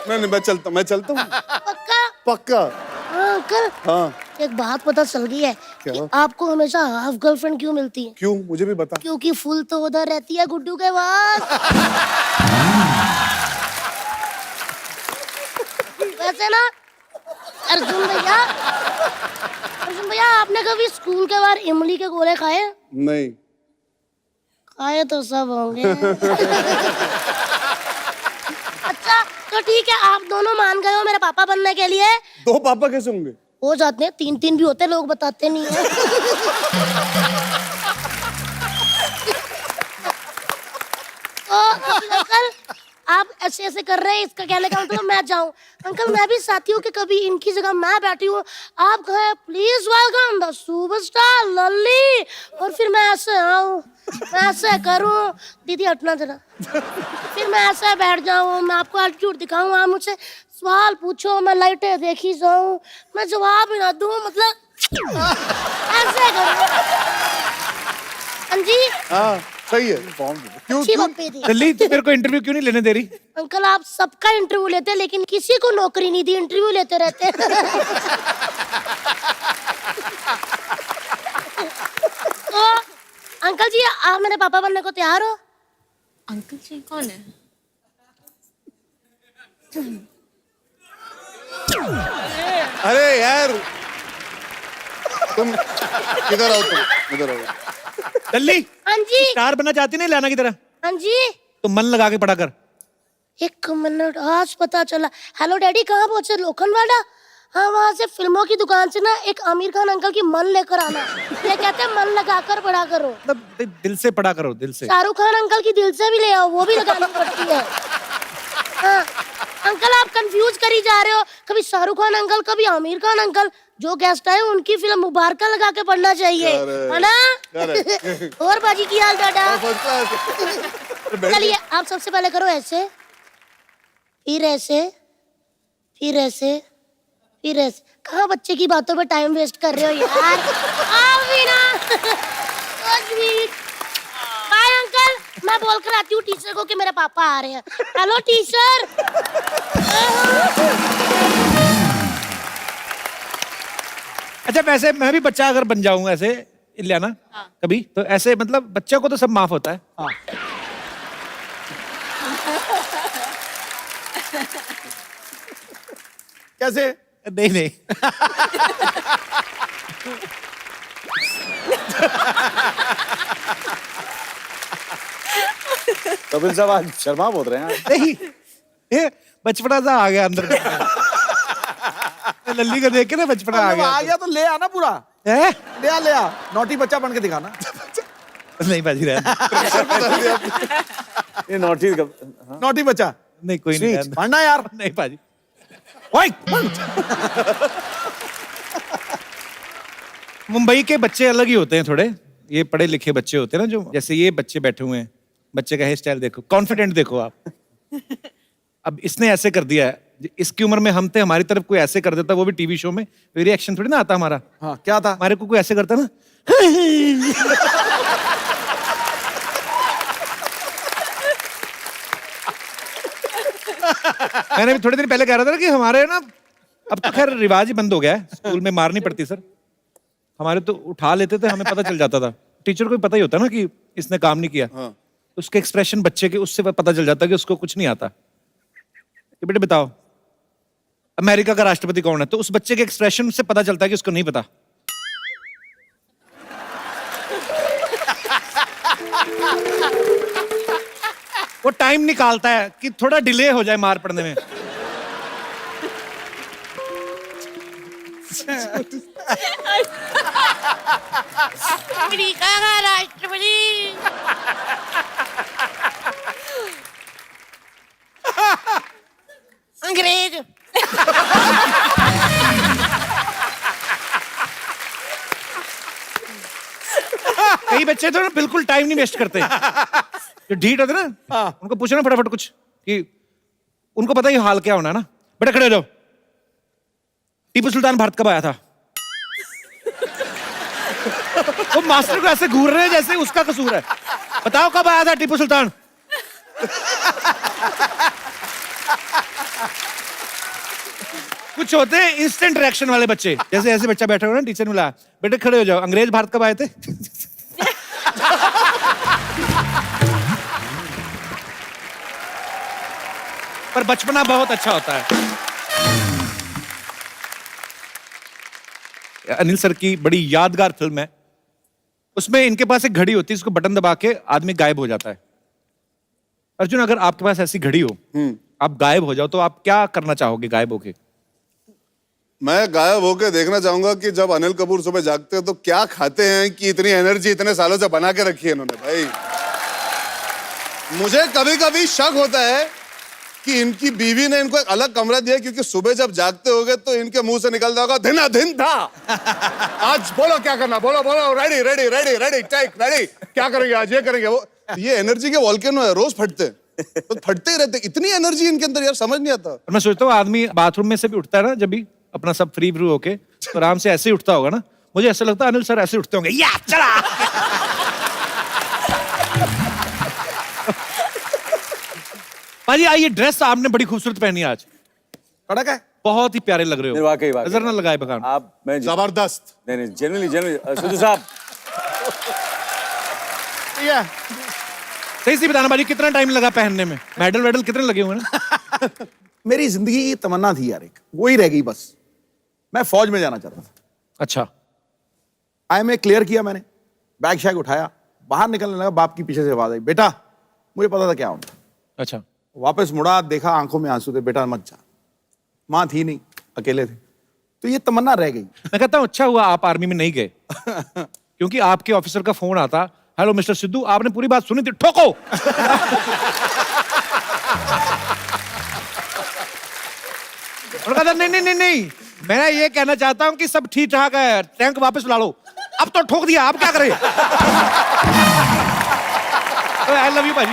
नहीं मैं चलता हूँ। पक्का? पक्का। हाँ अंकल, हाँ एक बात पता चल गई है क्या? कि आपको हमेशा हाफ गर्लफ्रेंड क्यों मिलती है? क्यों, मुझे भी बता। क्योंकि फुल तो उधर रहती है गुड्डू के पास। वैसे ना अर्जुन भैया आपने कभी स्कूल के बाहर इमली के गोले खाए? नहीं। खाए तो सब होंगे। अच्छा तो ठीक है, आप दोनों मान गए हो मेरे पापा बनने के लिए? दो पापा कैसे होंगे? हो जाते हैं, 3-3 भी होते, लोग बताते नहीं है। तो अंकल आप ऐसे ऐसे कर रहे हैं, इसका कहने का मतलब मैं जाऊं? अंकल मैं भी चाहती हूँ कि कभी इनकी जगह मैं बैठी हूँ, आप कहे प्लीज वेलकम द सुपरस्टार लल्ली, और फिर मैं ऐसे आऊं, मैं ऐसे करूं, दीदी हटना जरा, फिर मैं ऐसे बैठ जाऊं, मैं आपको एटीट्यूड दिखाऊं, आप मुझसे सवाल पूछो, मैं लाइटें देखी जाऊं, मैं जवाब ही ना दूं, मतलब ऐसे करूं। हाँ जी हाँ सही है। क्यों अच्छी क्यों? पप्पी थी। लल्ली तू मेरे को इंटरव्यू क्यों नहीं लेने दे रही? अंकल आप सबका इंटरव्यू लेते हैं, लेकिन किसी को नौकरी नहीं दी, इंटरव्यू लेते रहते हैं। तो अंकल जी आप मेरे पापा बनने को तैयार हो? अंकल जी कौन है? अरे यार तुम किधर आओ, तुम इधर आओ। लल्ली हाँ जी स्टार बनना चाहती नहीं लाना की तरह? हाँ जी, तो मन लगा के पढ़ा कर। 1 मिनट, आज पता चला। हेलो डैडी कहाँ पहुंचे? लोखंडवाला? हाँ वहाँ से फिल्मों की दुकान से ना एक आमिर खान अंकल की मन लेकर आना, ये कहते हैं मन लगाकर पढ़ा करो। मतलब दिल से पढ़ा करो, दिल से। शाहरुख खान अंकल की दिल से भी ले आओ, वो भी लगानी पड़ती है। हाँ अंकल आप कंफ्यूज करी जा रहे हो, कभी शाहरुख खान अंकल कभी आमिर खान अंकल, जो गेस्ट आए उनकी फिल्म मुबारक लगा के पढ़ना चाहिए, है ना? और बाजी की हाल दादा? चलिए आप सबसे पहले करो ऐसे, फिर ऐसे, फिर ऐसे, फिर ऐसे। कहाँ बच्चे की बातों पे टाइम वेस्ट कर रहे हो यार? आओ भी ना। बाय मैं बोलकर आती हूँ टीचर को कि मेरे पापा आ रहे हैं। Hello teacher. अच्छा वैसे मैं भी बच्चा अगर बन जाऊंगा ऐसे इलियाना कभी, तो ऐसे मतलब बच्चों को तो सब माफ होता है। कैसे? नहीं नहीं कपिल साहब आज शर्मा बोल रहे हैं आप। नहीं, ये बचपना सा आ गया अंदर। लल्ली को देख के ना बचपना आ आ गया। गया तो ले आना पूरा। है? ले आ नौटी बच्चा बन के दिखाना। नहीं बाजी रहने। ये नॉटी नौटी बच्चा नहीं कोई नहीं रहने। पढ़ना यार। नहीं बाजी। ओए! मुंबई के बच्चे अलग ही होते हैं थोड़े, ये पढ़े लिखे बच्चे होते हैं ना, जो जैसे ये बच्चे बैठे हुए हैं, बच्चे का हेयर स्टाइल देखो, कॉन्फिडेंट देखो आप। अब इसने ऐसे कर दिया है, इसकी उम्र में हम थे, हमारी तरफ कोई ऐसे कर देता, वो भी टीवी शो में, रिएक्शन थोड़ी ना आता हमारा। हाँ क्या था? हमारे को कोई ऐसे करता ना। मैंने भी थोड़े दिन पहले कह रहा था ना कि हमारे ना, अब तो खैर रिवाज ही बंद हो गया है, स्कूल में मार नहीं पड़ती सर, हमारे तो उठा लेते थे, हमें पता चल जाता था, टीचर को भी पता ही होता ना कि इसने काम नहीं किया। हाँ। उसके एक्सप्रेशन बच्चे के, उससे पता चल जाता कि उसको कुछ नहीं आता। कि बेटे बताओ अमेरिका का राष्ट्रपति कौन है, तो उस बच्चे के एक्सप्रेशन से पता चलता है कि उसको नहीं पता। वो टाइम निकालता है कि थोड़ा डिले हो जाए मार पड़ने में। अमेरिका का राष्ट्रपति। अंग्रेज। कई बच्चे तो ना बिल्कुल टाइम नहीं वेस्ट करते, जो ढीठ होते ना, उनको पूछो ना फटाफट कुछ, कि उनको पता ही हाल क्या होना है ना। बेटा खड़े हो जाओ, टीपू सुल्तान भारत कब आया था? वो मास्टर को ऐसे घूर रहे हैं जैसे उसका कसूर है। बताओ कब आया था टीपू सुल्तान? कुछ होते हैं इंस्टेंट रिएक्शन वाले बच्चे, जैसे ऐसे बच्चा बैठा हुआ ना, टीचर ने बुलाया, बेटे खड़े हो जाओ, अंग्रेज भारत कब आए थे? पर बचपना बहुत अच्छा होता है। अनिल सर की बड़ी यादगार फिल्म है, उसमें इनके पास एक घड़ी होती है, इसको बटन दबा के आदमी गायब हो जाता है। अर्जुन अगर आपके पास ऐसी घड़ी हो, आप गायब हो जाओ, तो आप क्या करना चाहोगे गायब होके? मैं गायब होके देखना चाहूंगा कि जब अनिल कपूर सुबह जागते हैं तो क्या खाते हैं कि इतनी एनर्जी इतने सालों से बना के रखी है इन्होंने। भाई मुझे कभी कभी शक होता है कि इनकी बीवी ने इनको एक अलग कमरा दिया, क्योंकि सुबह जब जागते होगे तो इनके मुंह से निकलता होगा धिना धिन था। आज बोलो क्या करना, बोलो बोलो, ready ready ready ready take ready, क्या करेंगे आज, ये करेंगे वो। ये एनर्जी के वॉल्केनो है, रोज फटते हैं, तो फटते ही रहते, इतनी एनर्जी इनके अंदर, यार समझ नहीं आता। और मैं सोचता हूँ आदमी बाथरूम में से भी उठता है ना, जब भी अपना सब फ्री फ्रू होके, तो आराम से ऐसे ही उठता होगा ना। मुझे ऐसा लगता है अनिल सर ऐसे उठते होंगे, या चला। भाजी आइए, ड्रेस आपने बड़ी खूबसूरत पहनी है आज, कड़क है। बहुत ही प्यारे लग रहे नहीं, हो। वाकई नजर ना लगाए बखान। आप मैं जबरदस्त। नहीं जनरली सिद्धू साहब सही से बताना भाजी, कितना टाइम लगा पहनने में? मेडल वेडल कितने लगे हुए ना? मेरी जिंदगी की तमन्ना थी यार, एक वही रह गई बस। मैं फौज में जाना चाहता था। अच्छा, IMA क्लियर किया मैंने, बैग शैग उठाया, बाहर निकलने लगा, बाप की पीछे से आवाज आई, बेटा मुझे पता था क्या होना। अच्छा। वापस मुड़ा, देखा आंखों में आंसू थे, बेटा मत जा। माँ थी नहीं, अकेले थे, तो ये तमन्ना रह गई। मैं कहता हूँ अच्छा हुआ आप आर्मी में नहीं गए, क्योंकि आपके ऑफिसर का फोन आता, हेलो मिस्टर सिद्धू, आपने पूरी बात सुनी थी, ठोको। और कहता नहीं नहीं नहीं नहीं, मैं ये कहना चाहता हूँ कि सब ठीक ठाक है, टैंक वापस ला लो। अब तो ठोक दिया, आप क्या करें? आई लव यू भाजी।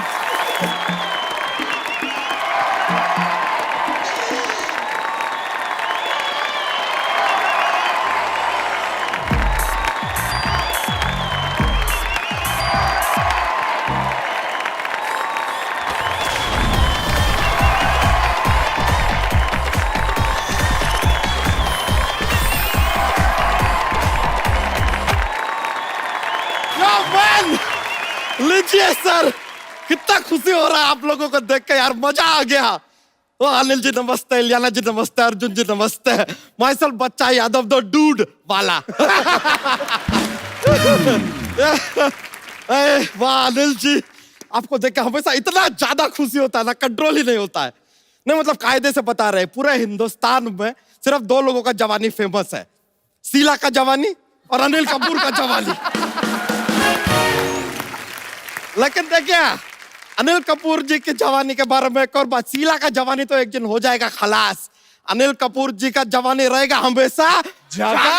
लीजिए सर, कितना खुशी हो रहा है आप लोगों को देख के यार, मजा आ गया। ओ अनिल जी नमस्ते, इलियाना जी नमस्ते, अर्जुन जी नमस्ते। माइसेल्फ बच्चा यादव द डूड वाला। वाह अनिल जी, आपको देख के हमेशा इतना ज्यादा खुशी होता है ना, कंट्रोल ही नहीं होता है। नहीं मतलब कायदे से बता रहे, पूरे हिंदुस्तान में सिर्फ 2 लोगों का जवानी फेमस है, शीला का जवानी और अनिल कपूर का जवानी। लेकिन देखिए अनिल कपूर जी की जवानी के बारे में एक और बात, शीला का जवानी तो एक दिन हो जाएगा खलास, अनिल कपूर जी का जवानी रहेगा हमेशा जगा।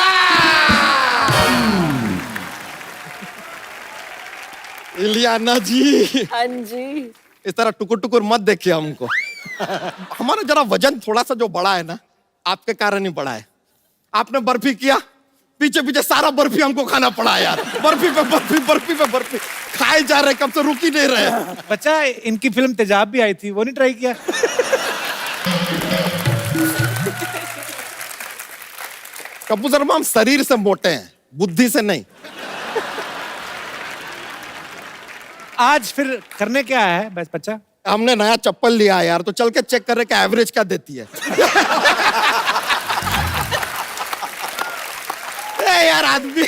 इलियाना जी, हाँ जी। इस तरह टुकुर टुकुर मत देखिए हमको। हमारा जरा वजन थोड़ा सा जो बढ़ा है ना, आपके कारण ही बढ़ा है। आपने बर्फी किया, पीछे पीछे सारा बर्फी हमको खाना पड़ा यार। बर्फी पे बर्फी, बर्फी पे बर्फी खाए जा रहे, कब से रुक ही नहीं रहे। बच्चा इनकी फिल्म तेजाब भी आई थी, वो नहीं ट्राई किया? कपूर शर्मा, हम शरीर से मोटे हैं, बुद्धि से नहीं। आज फिर करने क्या है बस बच्चा? हमने नया चप्पल लिया है यार, तो चल के चेक कर रहे कि एवरेज क्या देती है। ए यार आदमी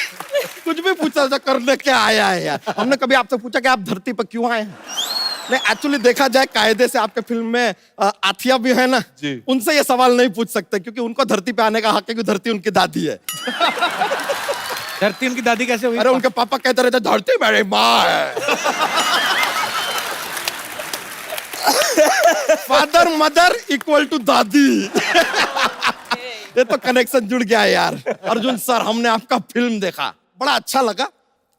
कुछ भी पूछा था, करने क्या आया है यार। हमने कभी आपसे पूछा कि आप धरती पर क्यों आए हैं? नहीं एक्चुअली देखा जाए कायदे से आपके फिल्म में आथिया भी है ना जी, उनसे ये सवाल नहीं पूछ सकते क्योंकि उनको धरती पे आने का हक है, क्योंकि धरती उनकी दादी है। धरती उनकी दादी कैसे हुई? अरे उनके पापा कहते रहते धरती मेरी माँ है। फादर मदर इक्वल टू दादी। ये तो कनेक्शन जुड़ गया है यार। अर्जुन सर, हमने आपका फिल्म देखा, बड़ा अच्छा लगा।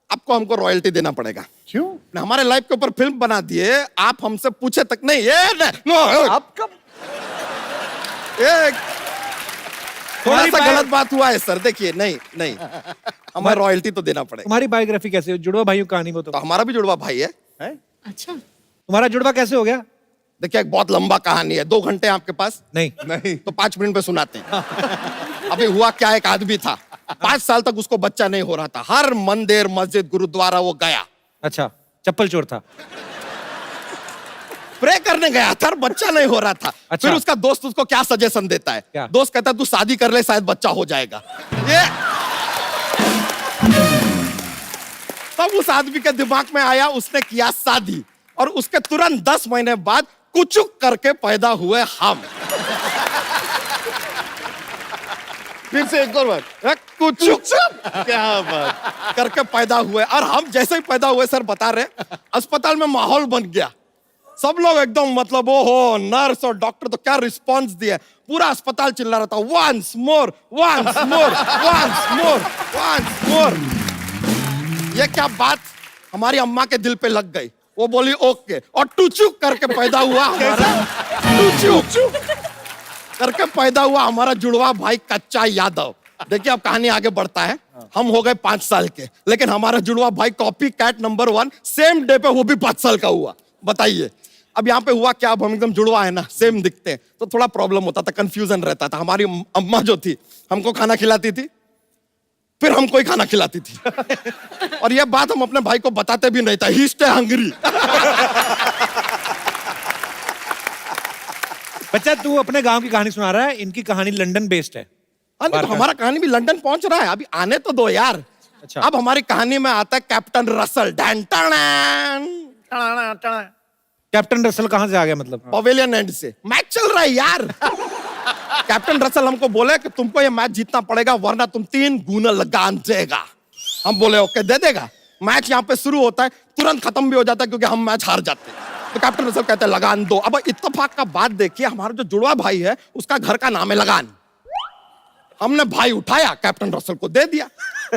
आपको हमको रॉयल्टी देना पड़ेगा। क्यों? हमारे लाइफ के ऊपर फिल्म बना दिए, आप हमसे पूछे तक नहीं। ये आपका थोड़ा सा गलत बात हुआ है सर। देखिए नहीं नहीं, हमें रॉयल्टी तो देना पड़ेगा। तुम्हारी बायोग्राफी कैसे? जुड़वा भाइयों की कहानी वो तो। हमारा भी जुड़वा भाई है। अच्छा। तुम्हारा जुड़वा कैसे हो गया? देखिए एक बहुत लंबा कहानी है, 2 घंटे आपके पास नहीं तो 5 मिनट में सुनाते हैं। अभी हुआ क्या, एक आदमी था, 5 साल तक उसको बच्चा नहीं हो रहा था। हर मंदिर मस्जिद गुरुद्वारा वो गया। अच्छा, चप्पल चोर था? प्रे करने गया था, बच्चा नहीं हो रहा था। अच्छा। फिर उसका दोस्त उसको क्या सजेशन देता है? क्या? दोस्त कहता है तू शादी कर ले, शायद बच्चा हो जाएगा। ये तब उस आदमी के दिमाग में आया, उसने किया शादी, और उसके तुरंत 10 महीने बाद कुचुक करके पैदा हुए हम। फिर से एक और बार। कुचुक क्या बात करके पैदा हुए, और हम जैसे ही पैदा हुए सर बता रहे, अस्पताल में माहौल बन गया। सब लोग एकदम मतलब ओहो, नर्स और डॉक्टर तो क्या रिस्पांस दिए, पूरा अस्पताल चिल्ला रहा था, once more once more once more once more. ये क्या बात हमारी अम्मा के दिल पे लग गई, वो बोली ओके, और टुचुक करके पैदा हुआ हमारा, टुचुक करके पैदा हुआ हमारा जुड़वा भाई कच्चा यादव। देखिए अब कहानी आगे बढ़ता है। हम हो गए 5 साल के, लेकिन हमारा जुड़वा भाई copy cat number 1 same day पे वो भी 5 साल का हुआ। बताइए अब यहाँ पे हुआ क्या, अब हम एकदम जुड़वा है ना, सेम दिखते हैं, तो थोड़ा प्रॉब्लम होता था, कंफ्यूजन रहता था। हमारी अम्मा जो थी हमको खाना खिलाती थी, फिर हमको ही खाना खिलाती थी। और यह बात हम अपने भाई को बताते भी नहीं था, ही स्टे हंग्री। बच्चा तू अपने गांव की कहानी सुना रहा है, इनकी कहानी लंदन बेस्ड है। हाँ तो हमारा कहानी भी लंदन पहुंच रहा है, अभी आने तो दो यार। अच्छा। अब हमारी कहानी में आता है कैप्टन रसल। कैप्टन रसल कहाँ से आ गया मतलब? पवेलियन एंड से मैच चल रहा है यार। कैप्टन रसल हमको बोले कि तुमको ये मैच जीतना पड़ेगा, वरना तुम 3 गुना लगान देगा। हम बोले ओके, दे देगा। मैच यहाँ पे शुरू होता है, तुरंत खत्म भी हो जाता है क्योंकि हम मैच हार जाते हैं। तो कैप्टन रसल कहते हैं लगान दो। अब इत्तेफाक का बात देखिए, हमारा जो जुड़वा भाई है उसका घर का नाम है लगान। हमने भाई उठाया, कैप्टन रसल को दे दिया।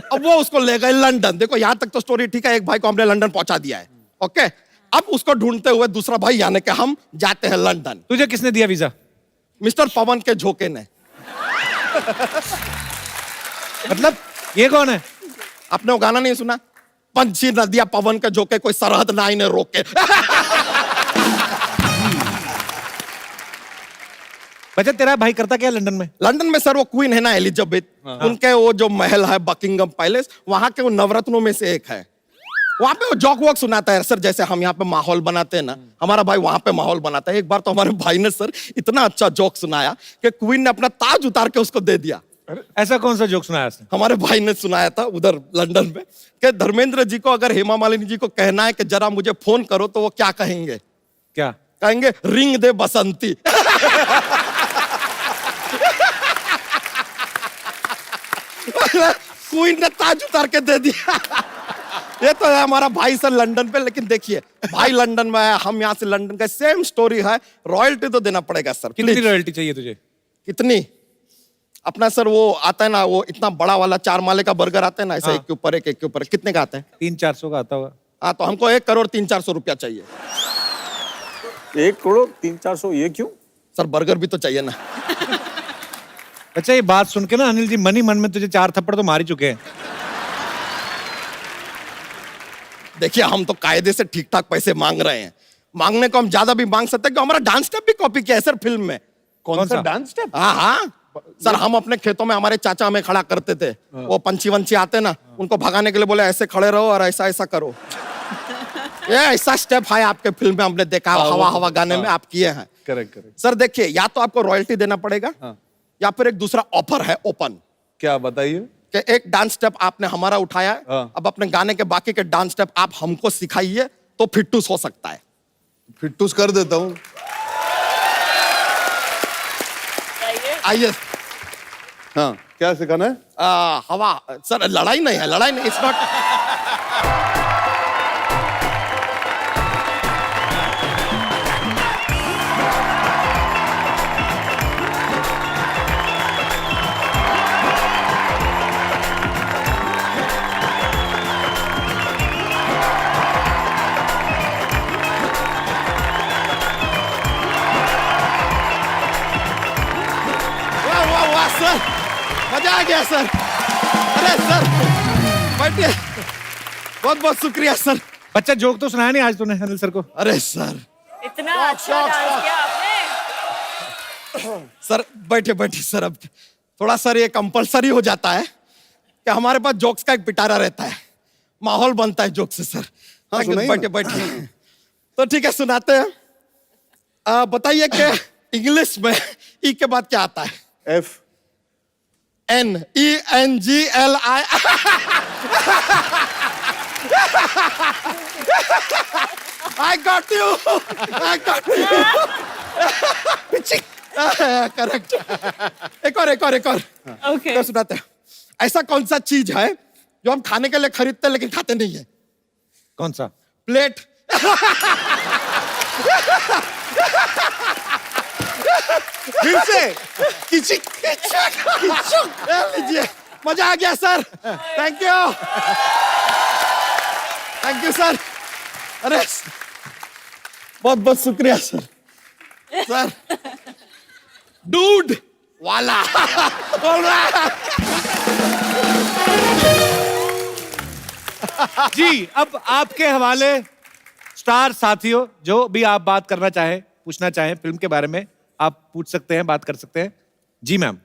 अब वो उसको ले गए लंदन। देखो यहाँ तक तो स्टोरी ठीक है, एक भाई को हमने लंदन पहुंचा दिया है। ओके, अब उसको ढूंढते हुए दूसरा भाई यानी कि हम जाते हैं लंदन। तुझे किसने दिया वीजा? मिस्टर पवन के झोंके ने। मतलब ये कौन है? आपने वो गाना नहीं सुना, पंछी नदिया पवन के झोंके, कोई सरहद ना इन्हें रोके। बच्चा तेरा भाई करता क्या लंदन में? लंदन में सर वो क्वीन है ना एलिजाबेथ, उनके वो जो महल है बकिंगम पैलेस, वहां के वो नवरत्नों में से एक है। वहां पे वो जॉक वॉक सुनाता है सर, जैसे हम यहाँ पे माहौल बनाते हैं ना, हमारा भाई वहां पे माहौल बनाता है। एक बार तो हमारे भाई ने सर इतना अच्छा जॉक सुनाया कि क्वीन ने अपना ताज उतार के उसको दे दिया। ऐसा कौन सा जोक सुनाया उसने? हमारे भाई ने सुनाया था उधर लंदन में कि धर्मेंद्र जी को अगर हेमा मालिनी जी को कहना है कि जरा मुझे फोन करो तो वो क्या कहेंगे? क्या कहेंगे? रिंग दे बसंती। क्वीन ने ताज उतार के दे दिया। ये तो है हमारा भाई सर लंदन पे, लेकिन देखिए भाई लंदन में है, हम यहाँ से लंदन का, सेम स्टोरी है। रॉयल्टी तो देना पड़ेगा सर। कितनी प्लीज। रॉयल्टी चाहिए तुझे? कितनी? अपना सर वो आता है ना, वो इतना बड़ा वाला 4 माले का बर्गर आता है ना, ऐसे हाँ। एक के ऊपर एक के ऊपर, कितने का आता है? 300-400 का आता होगा। हाँ, तो हमको 1 करोड़ 300-400 रुपया चाहिए 1 करोड़ 300-400, ये क्यों? सर। बर्गर भी तो चाहिए ना। अच्छा, ये बात सुन के ना अनिल जी मन ही मन में तुझे 4 थप्पड़ तो मार ही चुके हैं। देखिए हम तो कायदे से ठीक ठाक पैसे मांग रहे हैं, मांगने को हम ज्यादा भी मांग सकते हैं। हमारा डांस स्टेप भी कॉपी किया है सर फिल्म में। कौन सा डांस स्टेप? हाँ हाँ सर, हम अपने खेतों में हमारे चाचा हमें खड़ा करते थे, वो पंछी वंछी आते ना, उनको भगाने के लिए बोले ऐसे खड़े रहो और ऐसा ऐसा करो। ये ऐसा स्टेप है आपके फिल्म में, हमने देखा हवा हवा गाने में आप किए हैं। Correct correct. सर देखिए, या तो आपको रॉयल्टी देना पड़ेगा या फिर एक दूसरा ऑफर है ओपन, क्या बताइए? कि एक डांस स्टेप आपने हमारा उठाया है, हाँ। अब अपने गाने के बाकी के डांस स्टेप आप हमको सिखाइए तो फिट्टूस हो सकता है। फिट्टूस कर देता हूँ। आइए। हाँ, क्या सिखाना है? हवा सर, लड़ाई नहीं है, लड़ाई नहीं, इट्स नॉट। वाह वाह वाह सर, मजा आ गया सर। अरे सर बैठिए, बहुत बहुत शुक्रिया सर। बच्चा जोक तो सुनाया नहीं आज तूने अनिल सर को? अरे सर इतना अच्छा डांस किया आपने। सर बैठे बैठे सर, अब थोड़ा सर ये कंपलसरी हो जाता है कि हमारे पास जोक्स का एक पिटारा रहता है, माहौल बनता है जोक से सर। हाँ, सुनाइए ना। बैठे बैठे तो ठीक है, सुनाते हैं। बताइए कि इंग्लिश में ई के बाद क्या आता है? F. NENGLI। I got you. I got you. Correct. एक और। Okay. तो सुनाते हैं। ऐसा कौन सा चीज है जो हम खाने के लिए खरीदते हैं लेकिन खाते नहीं है? कौन सा? प्लेट। फिर से किचिक लीजिए, मजा आ गया सर। Thank you sir. अरे बहुत बहुत शुक्रिया सर। सर डूड वाला बोल रहा है। जी, अब आपके हवाले स्टार साथियों, जो भी आप बात करना चाहें, पूछना चाहें फिल्म के बारे में, आप पूछ सकते हैं, बात कर सकते हैं। जी मैम।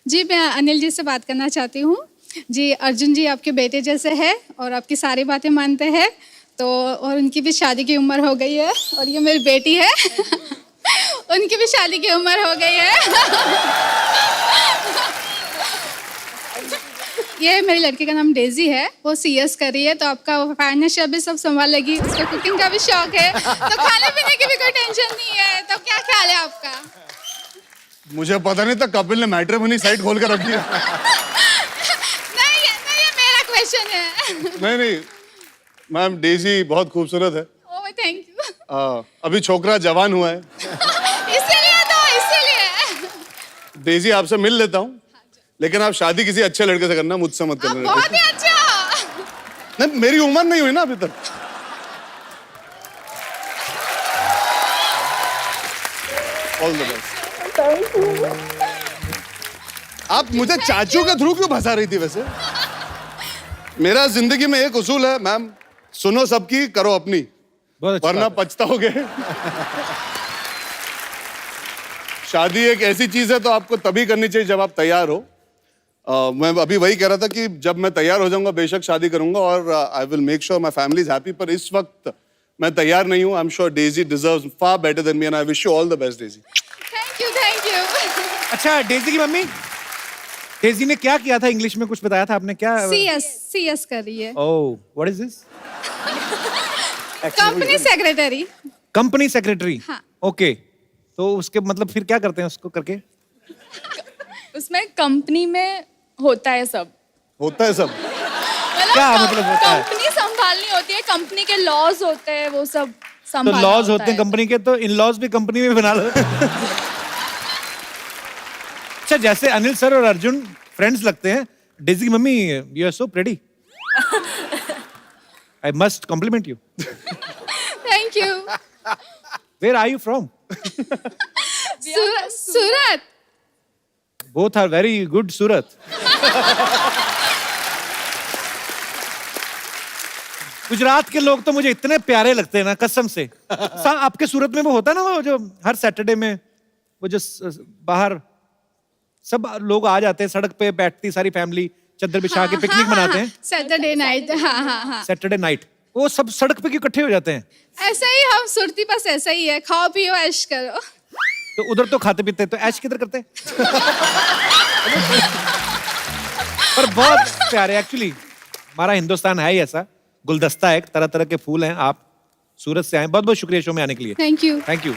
जी, मैं अनिल जी से बात करना चाहती हूँ। जी, अर्जुन जी आपके बेटे जैसे हैं और आपकी सारी बातें मानते हैं, तो और उनकी भी शादी की उम्र हो गई है, और ये मेरी बेटी है। उनकी भी शादी की उम्र हो गई है। ये मेरी लड़की का नाम डेजी है, वो CS कर रही है, तो आपका फाइनेंशियल भी सब संभालेगी, उसको कुकिंग का भी शौक है, तो खाने पीने की भी कोई टेंशन नहीं है। तो क्या ख्याल है आपका? मुझे पता नहीं था कपिल ने मैट्रिमोनी साइट खोल कर रखी है। नहीं, ये मेरा क्वेश्चन है। नहीं, मैम डेजी बहुत खूबसूरत है। ओह, थैंक यू। अभी छोकरा जवान हुआ है। इसीलिए डेजी आपसे मिल लेता हूँ, लेकिन आप शादी किसी अच्छे लड़के से करना, मुझसे मत करना। बहुत ही अच्छा। नहीं, मेरी उम्र नहीं हुई ना अभी तक। All the best. आप मुझे चाचू के थ्रू क्यों फंसा रही थी वैसे? मेरा जिंदगी में एक उसूल है मैम, सुनो सबकी, करो अपनी, बहुत अच्छी वरना बात पछताओगे। शादी एक ऐसी चीज है तो आपको तभी करनी चाहिए जब आप तैयार हो। मैं अभी वही कह रहा था कि जब मैं तैयार हो जाऊंगा बेशक शादी करूंगा और I will make sure my family is happy, पर इस वक्त मैं तैयार नहीं हूं. I am sure Daisy deserves far better than me and I wish you all the best Daisy. Thank you अच्छा डेजी की मम्मी, डेजी ने क्या किया था इंग्लिश में, कुछ बताया था आपने क्या? CS कर रही है, oh what is this? Company secretary. Company secretary. हाँ. ओके, तो उसके मतलब फिर क्या करते हैं उसको करके? उसमें कंपनी में होता है सब. होता है सब. क्या मतलब होता है? कंपनी संभालनी होती है, कंपनी के लॉज होते हैं, वो सब तो संभालना लॉज होता होते हैं है. कंपनी के, तो इन लॉज भी कंपनी में बना लो. अच्छा जैसे अनिल सर और अर्जुन फ्रेंड्स लगते हैं, डेजी की मम्मी you are so pretty. I must compliment you. Thank you. Where are you from? Surat. Both are very good. Surat. Gujarat के लोग तो मुझे इतने प्यारे लगते हैं ना कसम से. आपके सूरत में वो होता है ना, वो जो हर सैटरडे में वो जो बाहर सब लोग आ जाते हैं, सड़क पे बैठती सारी फैमिली, चद्दर बिछा के पिकनिक मनाते हैं. Saturday night. हाँ. सैटरडे नाइट वो सब सड़क पे क्यों इकट्ठे हो जाते हैं? ऐसा ही हम सुरती पास ऐसा ही है, खाओ पियो ऐश करो. तो उधर तो खाते पीते हैं, तो ऐश किधर करते हैं? पर बहुत प्यारे एक्चुअली. हमारा हिंदुस्तान है ही ऐसा, गुलदस्ता है, तरह तरह के फूल हैं. आप सूरत से आए, बहुत बहुत शुक्रिया शो में आने के लिए. Thank you. Thank you.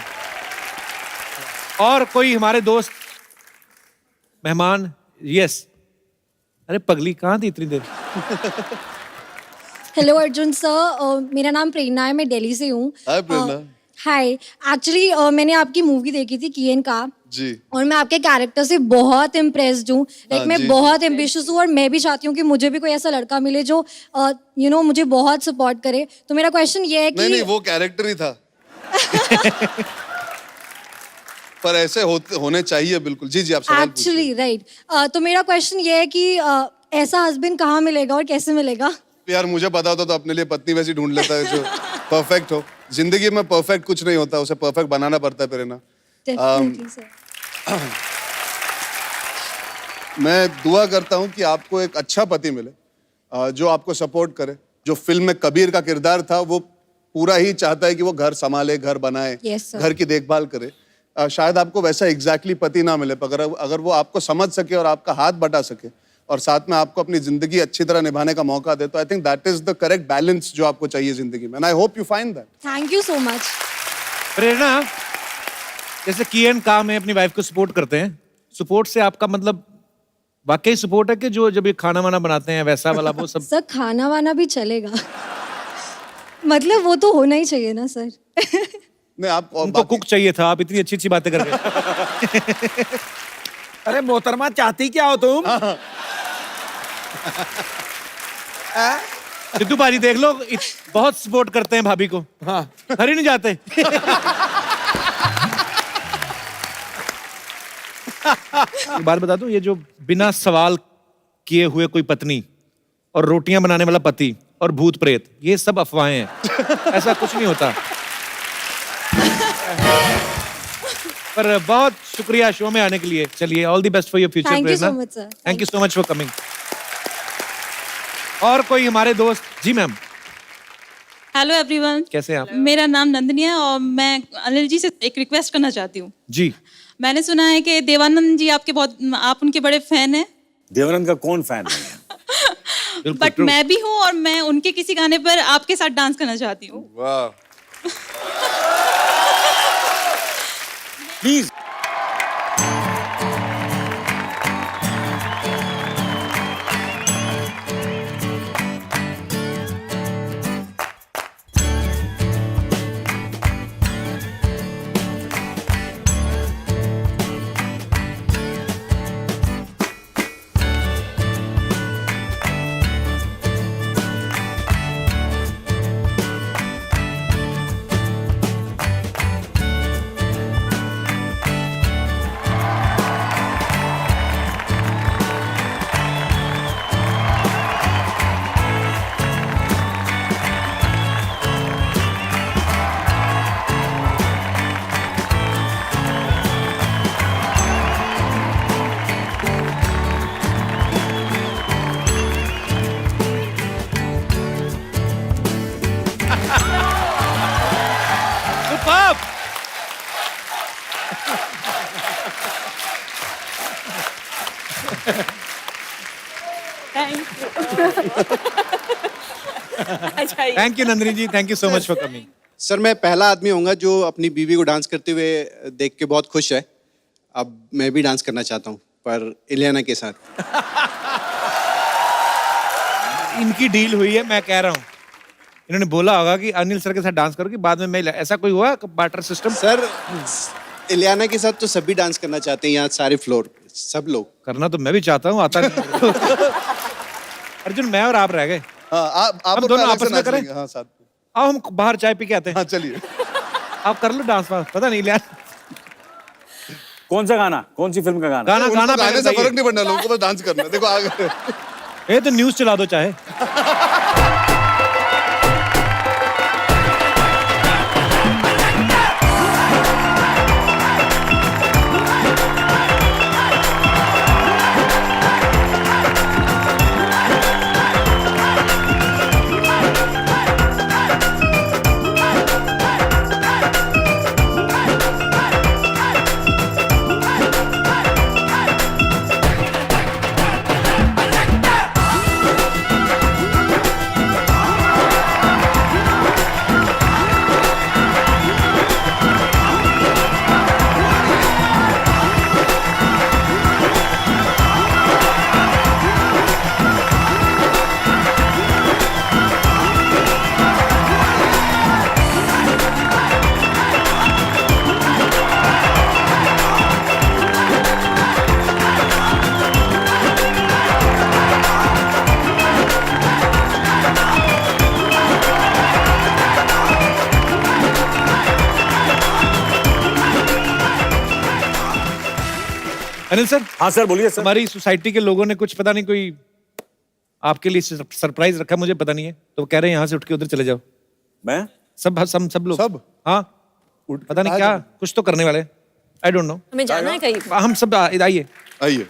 और कोई हमारे दोस्त मेहमान? यस. अरे पगली कहाँ थी इतनी देर? हेलो अर्जुन सर, मेरा नाम प्रेरणा है, मैं दिल्ली से हूँ. हाय प्रेरणा. हाय. एक्चुअली मैंने आपकी मूवी देखी थी किएन का, जी. और मैं आपके कैरेक्टर से बहुत इम्प्रेस्ड हूँ. लाइक मैं जी. बहुत एम्बिशियस हूँ और मैं भी चाहती हूँ कि मुझे भी कोई ऐसा लड़का मिले जो मुझे बहुत सपोर्ट करे. तो मेरा क्वेश्चन ये है कि नहीं वो कैरेक्टर ही था. पर ऐसे होने चाहिए बिल्कुल. जी जी आप सवाल पूछिए. Actually right. तो मेरा क्वेश्चन ये है कि ऐसा हस्बैंड कहाँ मिलेगा और कैसे मिलेगा? यार मुझे पता होता तो अपने लिए पत्नी वैसी ढूंढ लेता है जो परफेक्ट हो. जिंदगी में परफेक्ट कुछ नहीं होता, उसे परफेक्ट बनाना पड़ता है प्रेरणा. Definitely, sir. मैं दुआ करता हूँ कि आपको एक अच्छा पति मिले जो आपको सपोर्ट करे. जो फिल्म में कबीर का किरदार था वो पूरा ही चाहता है कि वो घर संभाले, घर बनाए, Yes, sir. घर की देखभाल करे. शायद आपको वैसा एग्जैक्टली पति ना मिले, पर अगर वो आपको समझ सके और आपका हाथ बटा सके और साथ में आपको अपनी जिंदगी अच्छी तरह निभाने का मौका दे, तो I think that is the correct balance जो आपको चाहिए जिंदगी में. And I hope you find that. Thank you so much. Prerna, जैसे किएन का में अपनी वाइफ को सपोर्ट करते हैं, सपोर्ट से आपका मतलब वाकई सपोर्ट है कि जो जब ये खाना वाना बनाते हैं वैसा वाला वो सब? सर खाना वाना भी चलेगा. मतलब वो तो होना ही चाहिए ना सर. नहीं आप उनको कुक चाहिए था, आप इतनी अच्छी अच्छी बातें कर रहे. अरे मोहतरमा चाहती क्या हो तुम? सिद्धू भाजी देख लो, बहुत सपोर्ट करते हैं भाभी को. हाँ. घर ही नहीं जाते. एक बात बता दूं, ये जो बिना सवाल किए हुए कोई पत्नी और रोटियां बनाने वाला पति और भूत प्रेत, ये सब अफवाहें हैं. ऐसा कुछ नहीं होता. पर बहुत शुक्रिया शो में आने के लिए. चलिए, all the best for your future. Thank you so much, sir. Thank you so much for coming. और कोई हमारे दोस्त? जी मैम. हेलो एवरीवन, कैसे हैं आप? मेरा नाम नंदनी है और मैं अनिल जी से एक रिक्वेस्ट करना चाहती हूँ. जी. मैंने सुना है कि देवानंद जी आप उनके बड़े फैन हैं. देवानंद का कौन फैन है? बट मैं भी हूँ और मैं उनके किसी गाने पर आपके साथ डांस करना चाहती हूँ. वाह. Please. Thank you Nandini ji, thank you so much for coming. Sir मैं पहला आदमी होऊंगा जो अपनी बीवी को डांस करते हुए देख के बहुत खुश है। अब मैं भी डांस करना चाहता हूँ, पर इलियाना के साथ। इनकी डील हुई है, मैं कह रहा हूँ इन्होंने बोला होगा कि अनिल सर के साथ डांस करो कि बाद में मैं, ऐसा कोई हुआ बार्टर सिस्टम? सर इलियाना के साथ तो सभी डांस करना चाहते हैं, यहाँ सारे फ्लोर सब लोग। करना तो मैं भी चाहता हूँ, आता नहीं। अर्जुन मैं और आप रह गए। हाँ, आप हम और दोनों मैं अलग आपस से में नाच करें? लेंगे, हाँ साथ में। आओ हम बाहर चाय पी के आते हैं। हाँ चलिए। आप कर लो डांस वांस, पता नहीं यार। कौन सा गाना, कौन सी फिल्म का गाना? गाना उनको गाना गाने पहले से बताइए। फर्क नहीं पड़ना, लोगों को बस डांस करना है। देखो आगे। ये तो न्यूज चला दो चाहे। अनिल सर। हाँ सर बोलिए सर। हमारी सोसाइटी के लोगों ने कुछ पता नहीं कोई आपके लिए सरप्राइज रखा, मुझे पता नहीं है, तो कह रहे हैं यहाँ से उठ के उधर चले जाओ। मैं सब लोग सब? हाँ पता नहीं क्या कुछ तो करने वाले। आई डोंट नो, हमें जाना है कहीं? हम सब आइए। आइए।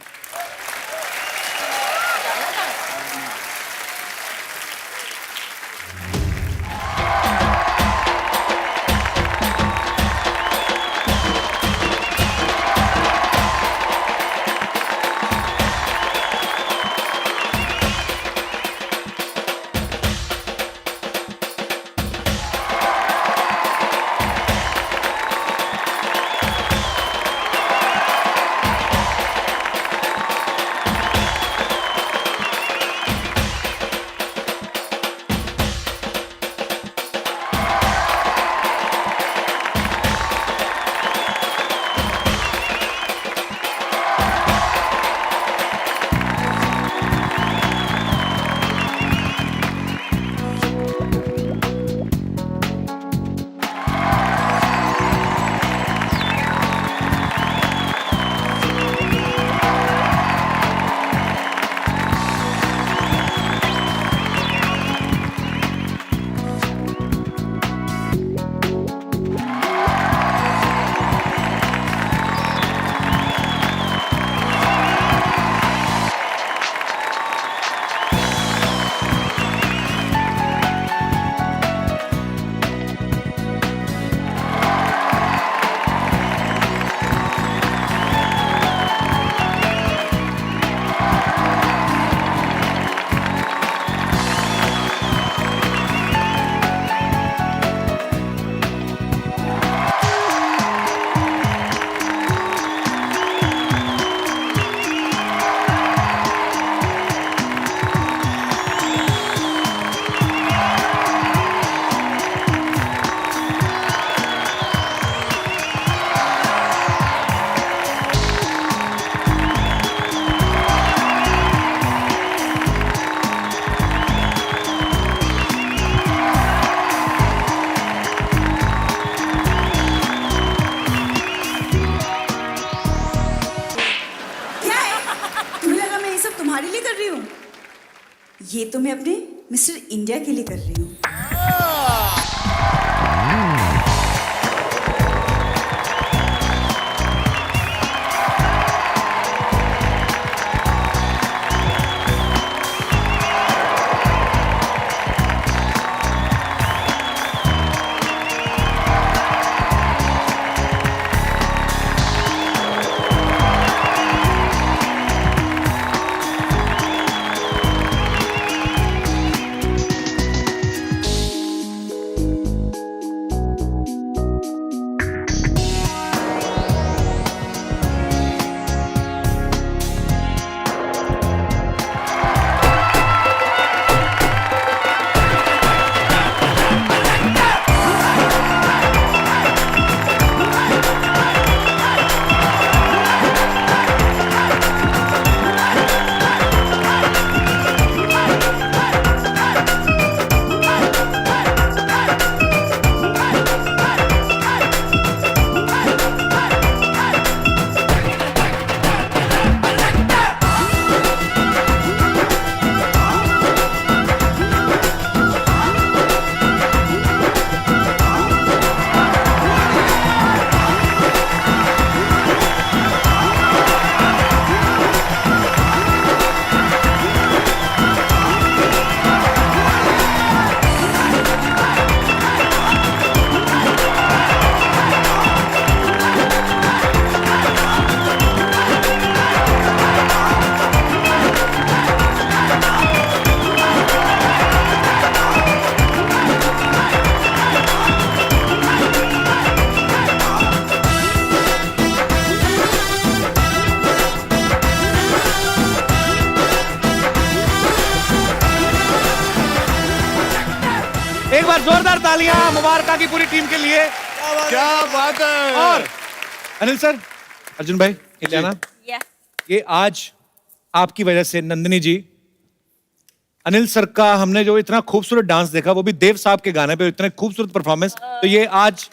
ये तो मैं अपने मिस्टर इंडिया के लिए कर रही हूँ। एक बार जोरदार तालियां मुबारका की पूरी टीम के लिए। क्या बात है। और अनिल सर, अर्जुन भाई, इलियाना, ये आज आपकी वजह से नंदिनी जी, अनिल सर का हमने जो इतना खूबसूरत डांस देखा, वो भी देव साहब के गाने पे, इतने खूबसूरत परफॉर्मेंस, तो ये आज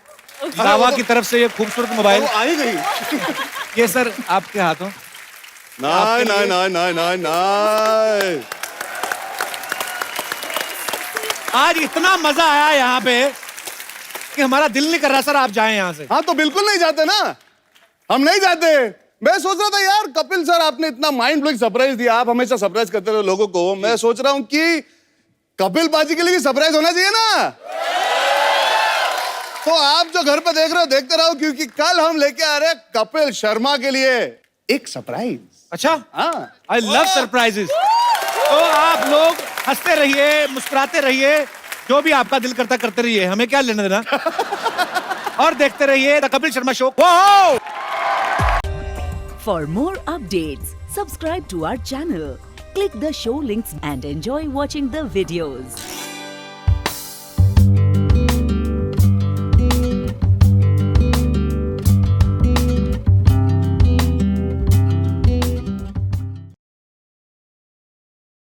दावा की तरफ से ये खूबसूरत मोबाइल आ ही गई। ये सर आपके हाथों। नाइ नाइ नाइ नाइ नाइ नाइ। आज इतना मजा आया यहाँ पे कि हमारा दिल नहीं कर रहा सर आप जाएं यहाँ से। हाँ तो बिल्कुल नहीं जाते ना, हम नहीं जाते। मैं सोच रहा था यार कपिल सर आपने इतना माइंड ब्लोइंग सरप्राइज दिया, आप हमेशा सरप्राइज करते रहे लोगों को। मैं सोच रहा हूं कि कपिल बाजी के लिए भी सरप्राइज होना चाहिए ना। तो आप जो घर पे देख रहे हो देखते रहो, क्योंकि कल हम लेके आ रहे हैं कपिल शर्मा के लिए एक सरप्राइज। अच्छा, हाँ, आई लव सरप्राइजेस। तो आप लोग हंसते रहिए, मुस्कुराते रहिए, जो भी आपका दिल करता करते रहिए, हमें क्या लेना देना। और देखते रहिए the Kapil Sharma show. For more updates, subscribe to our channel, click the show links and enjoy watching the videos.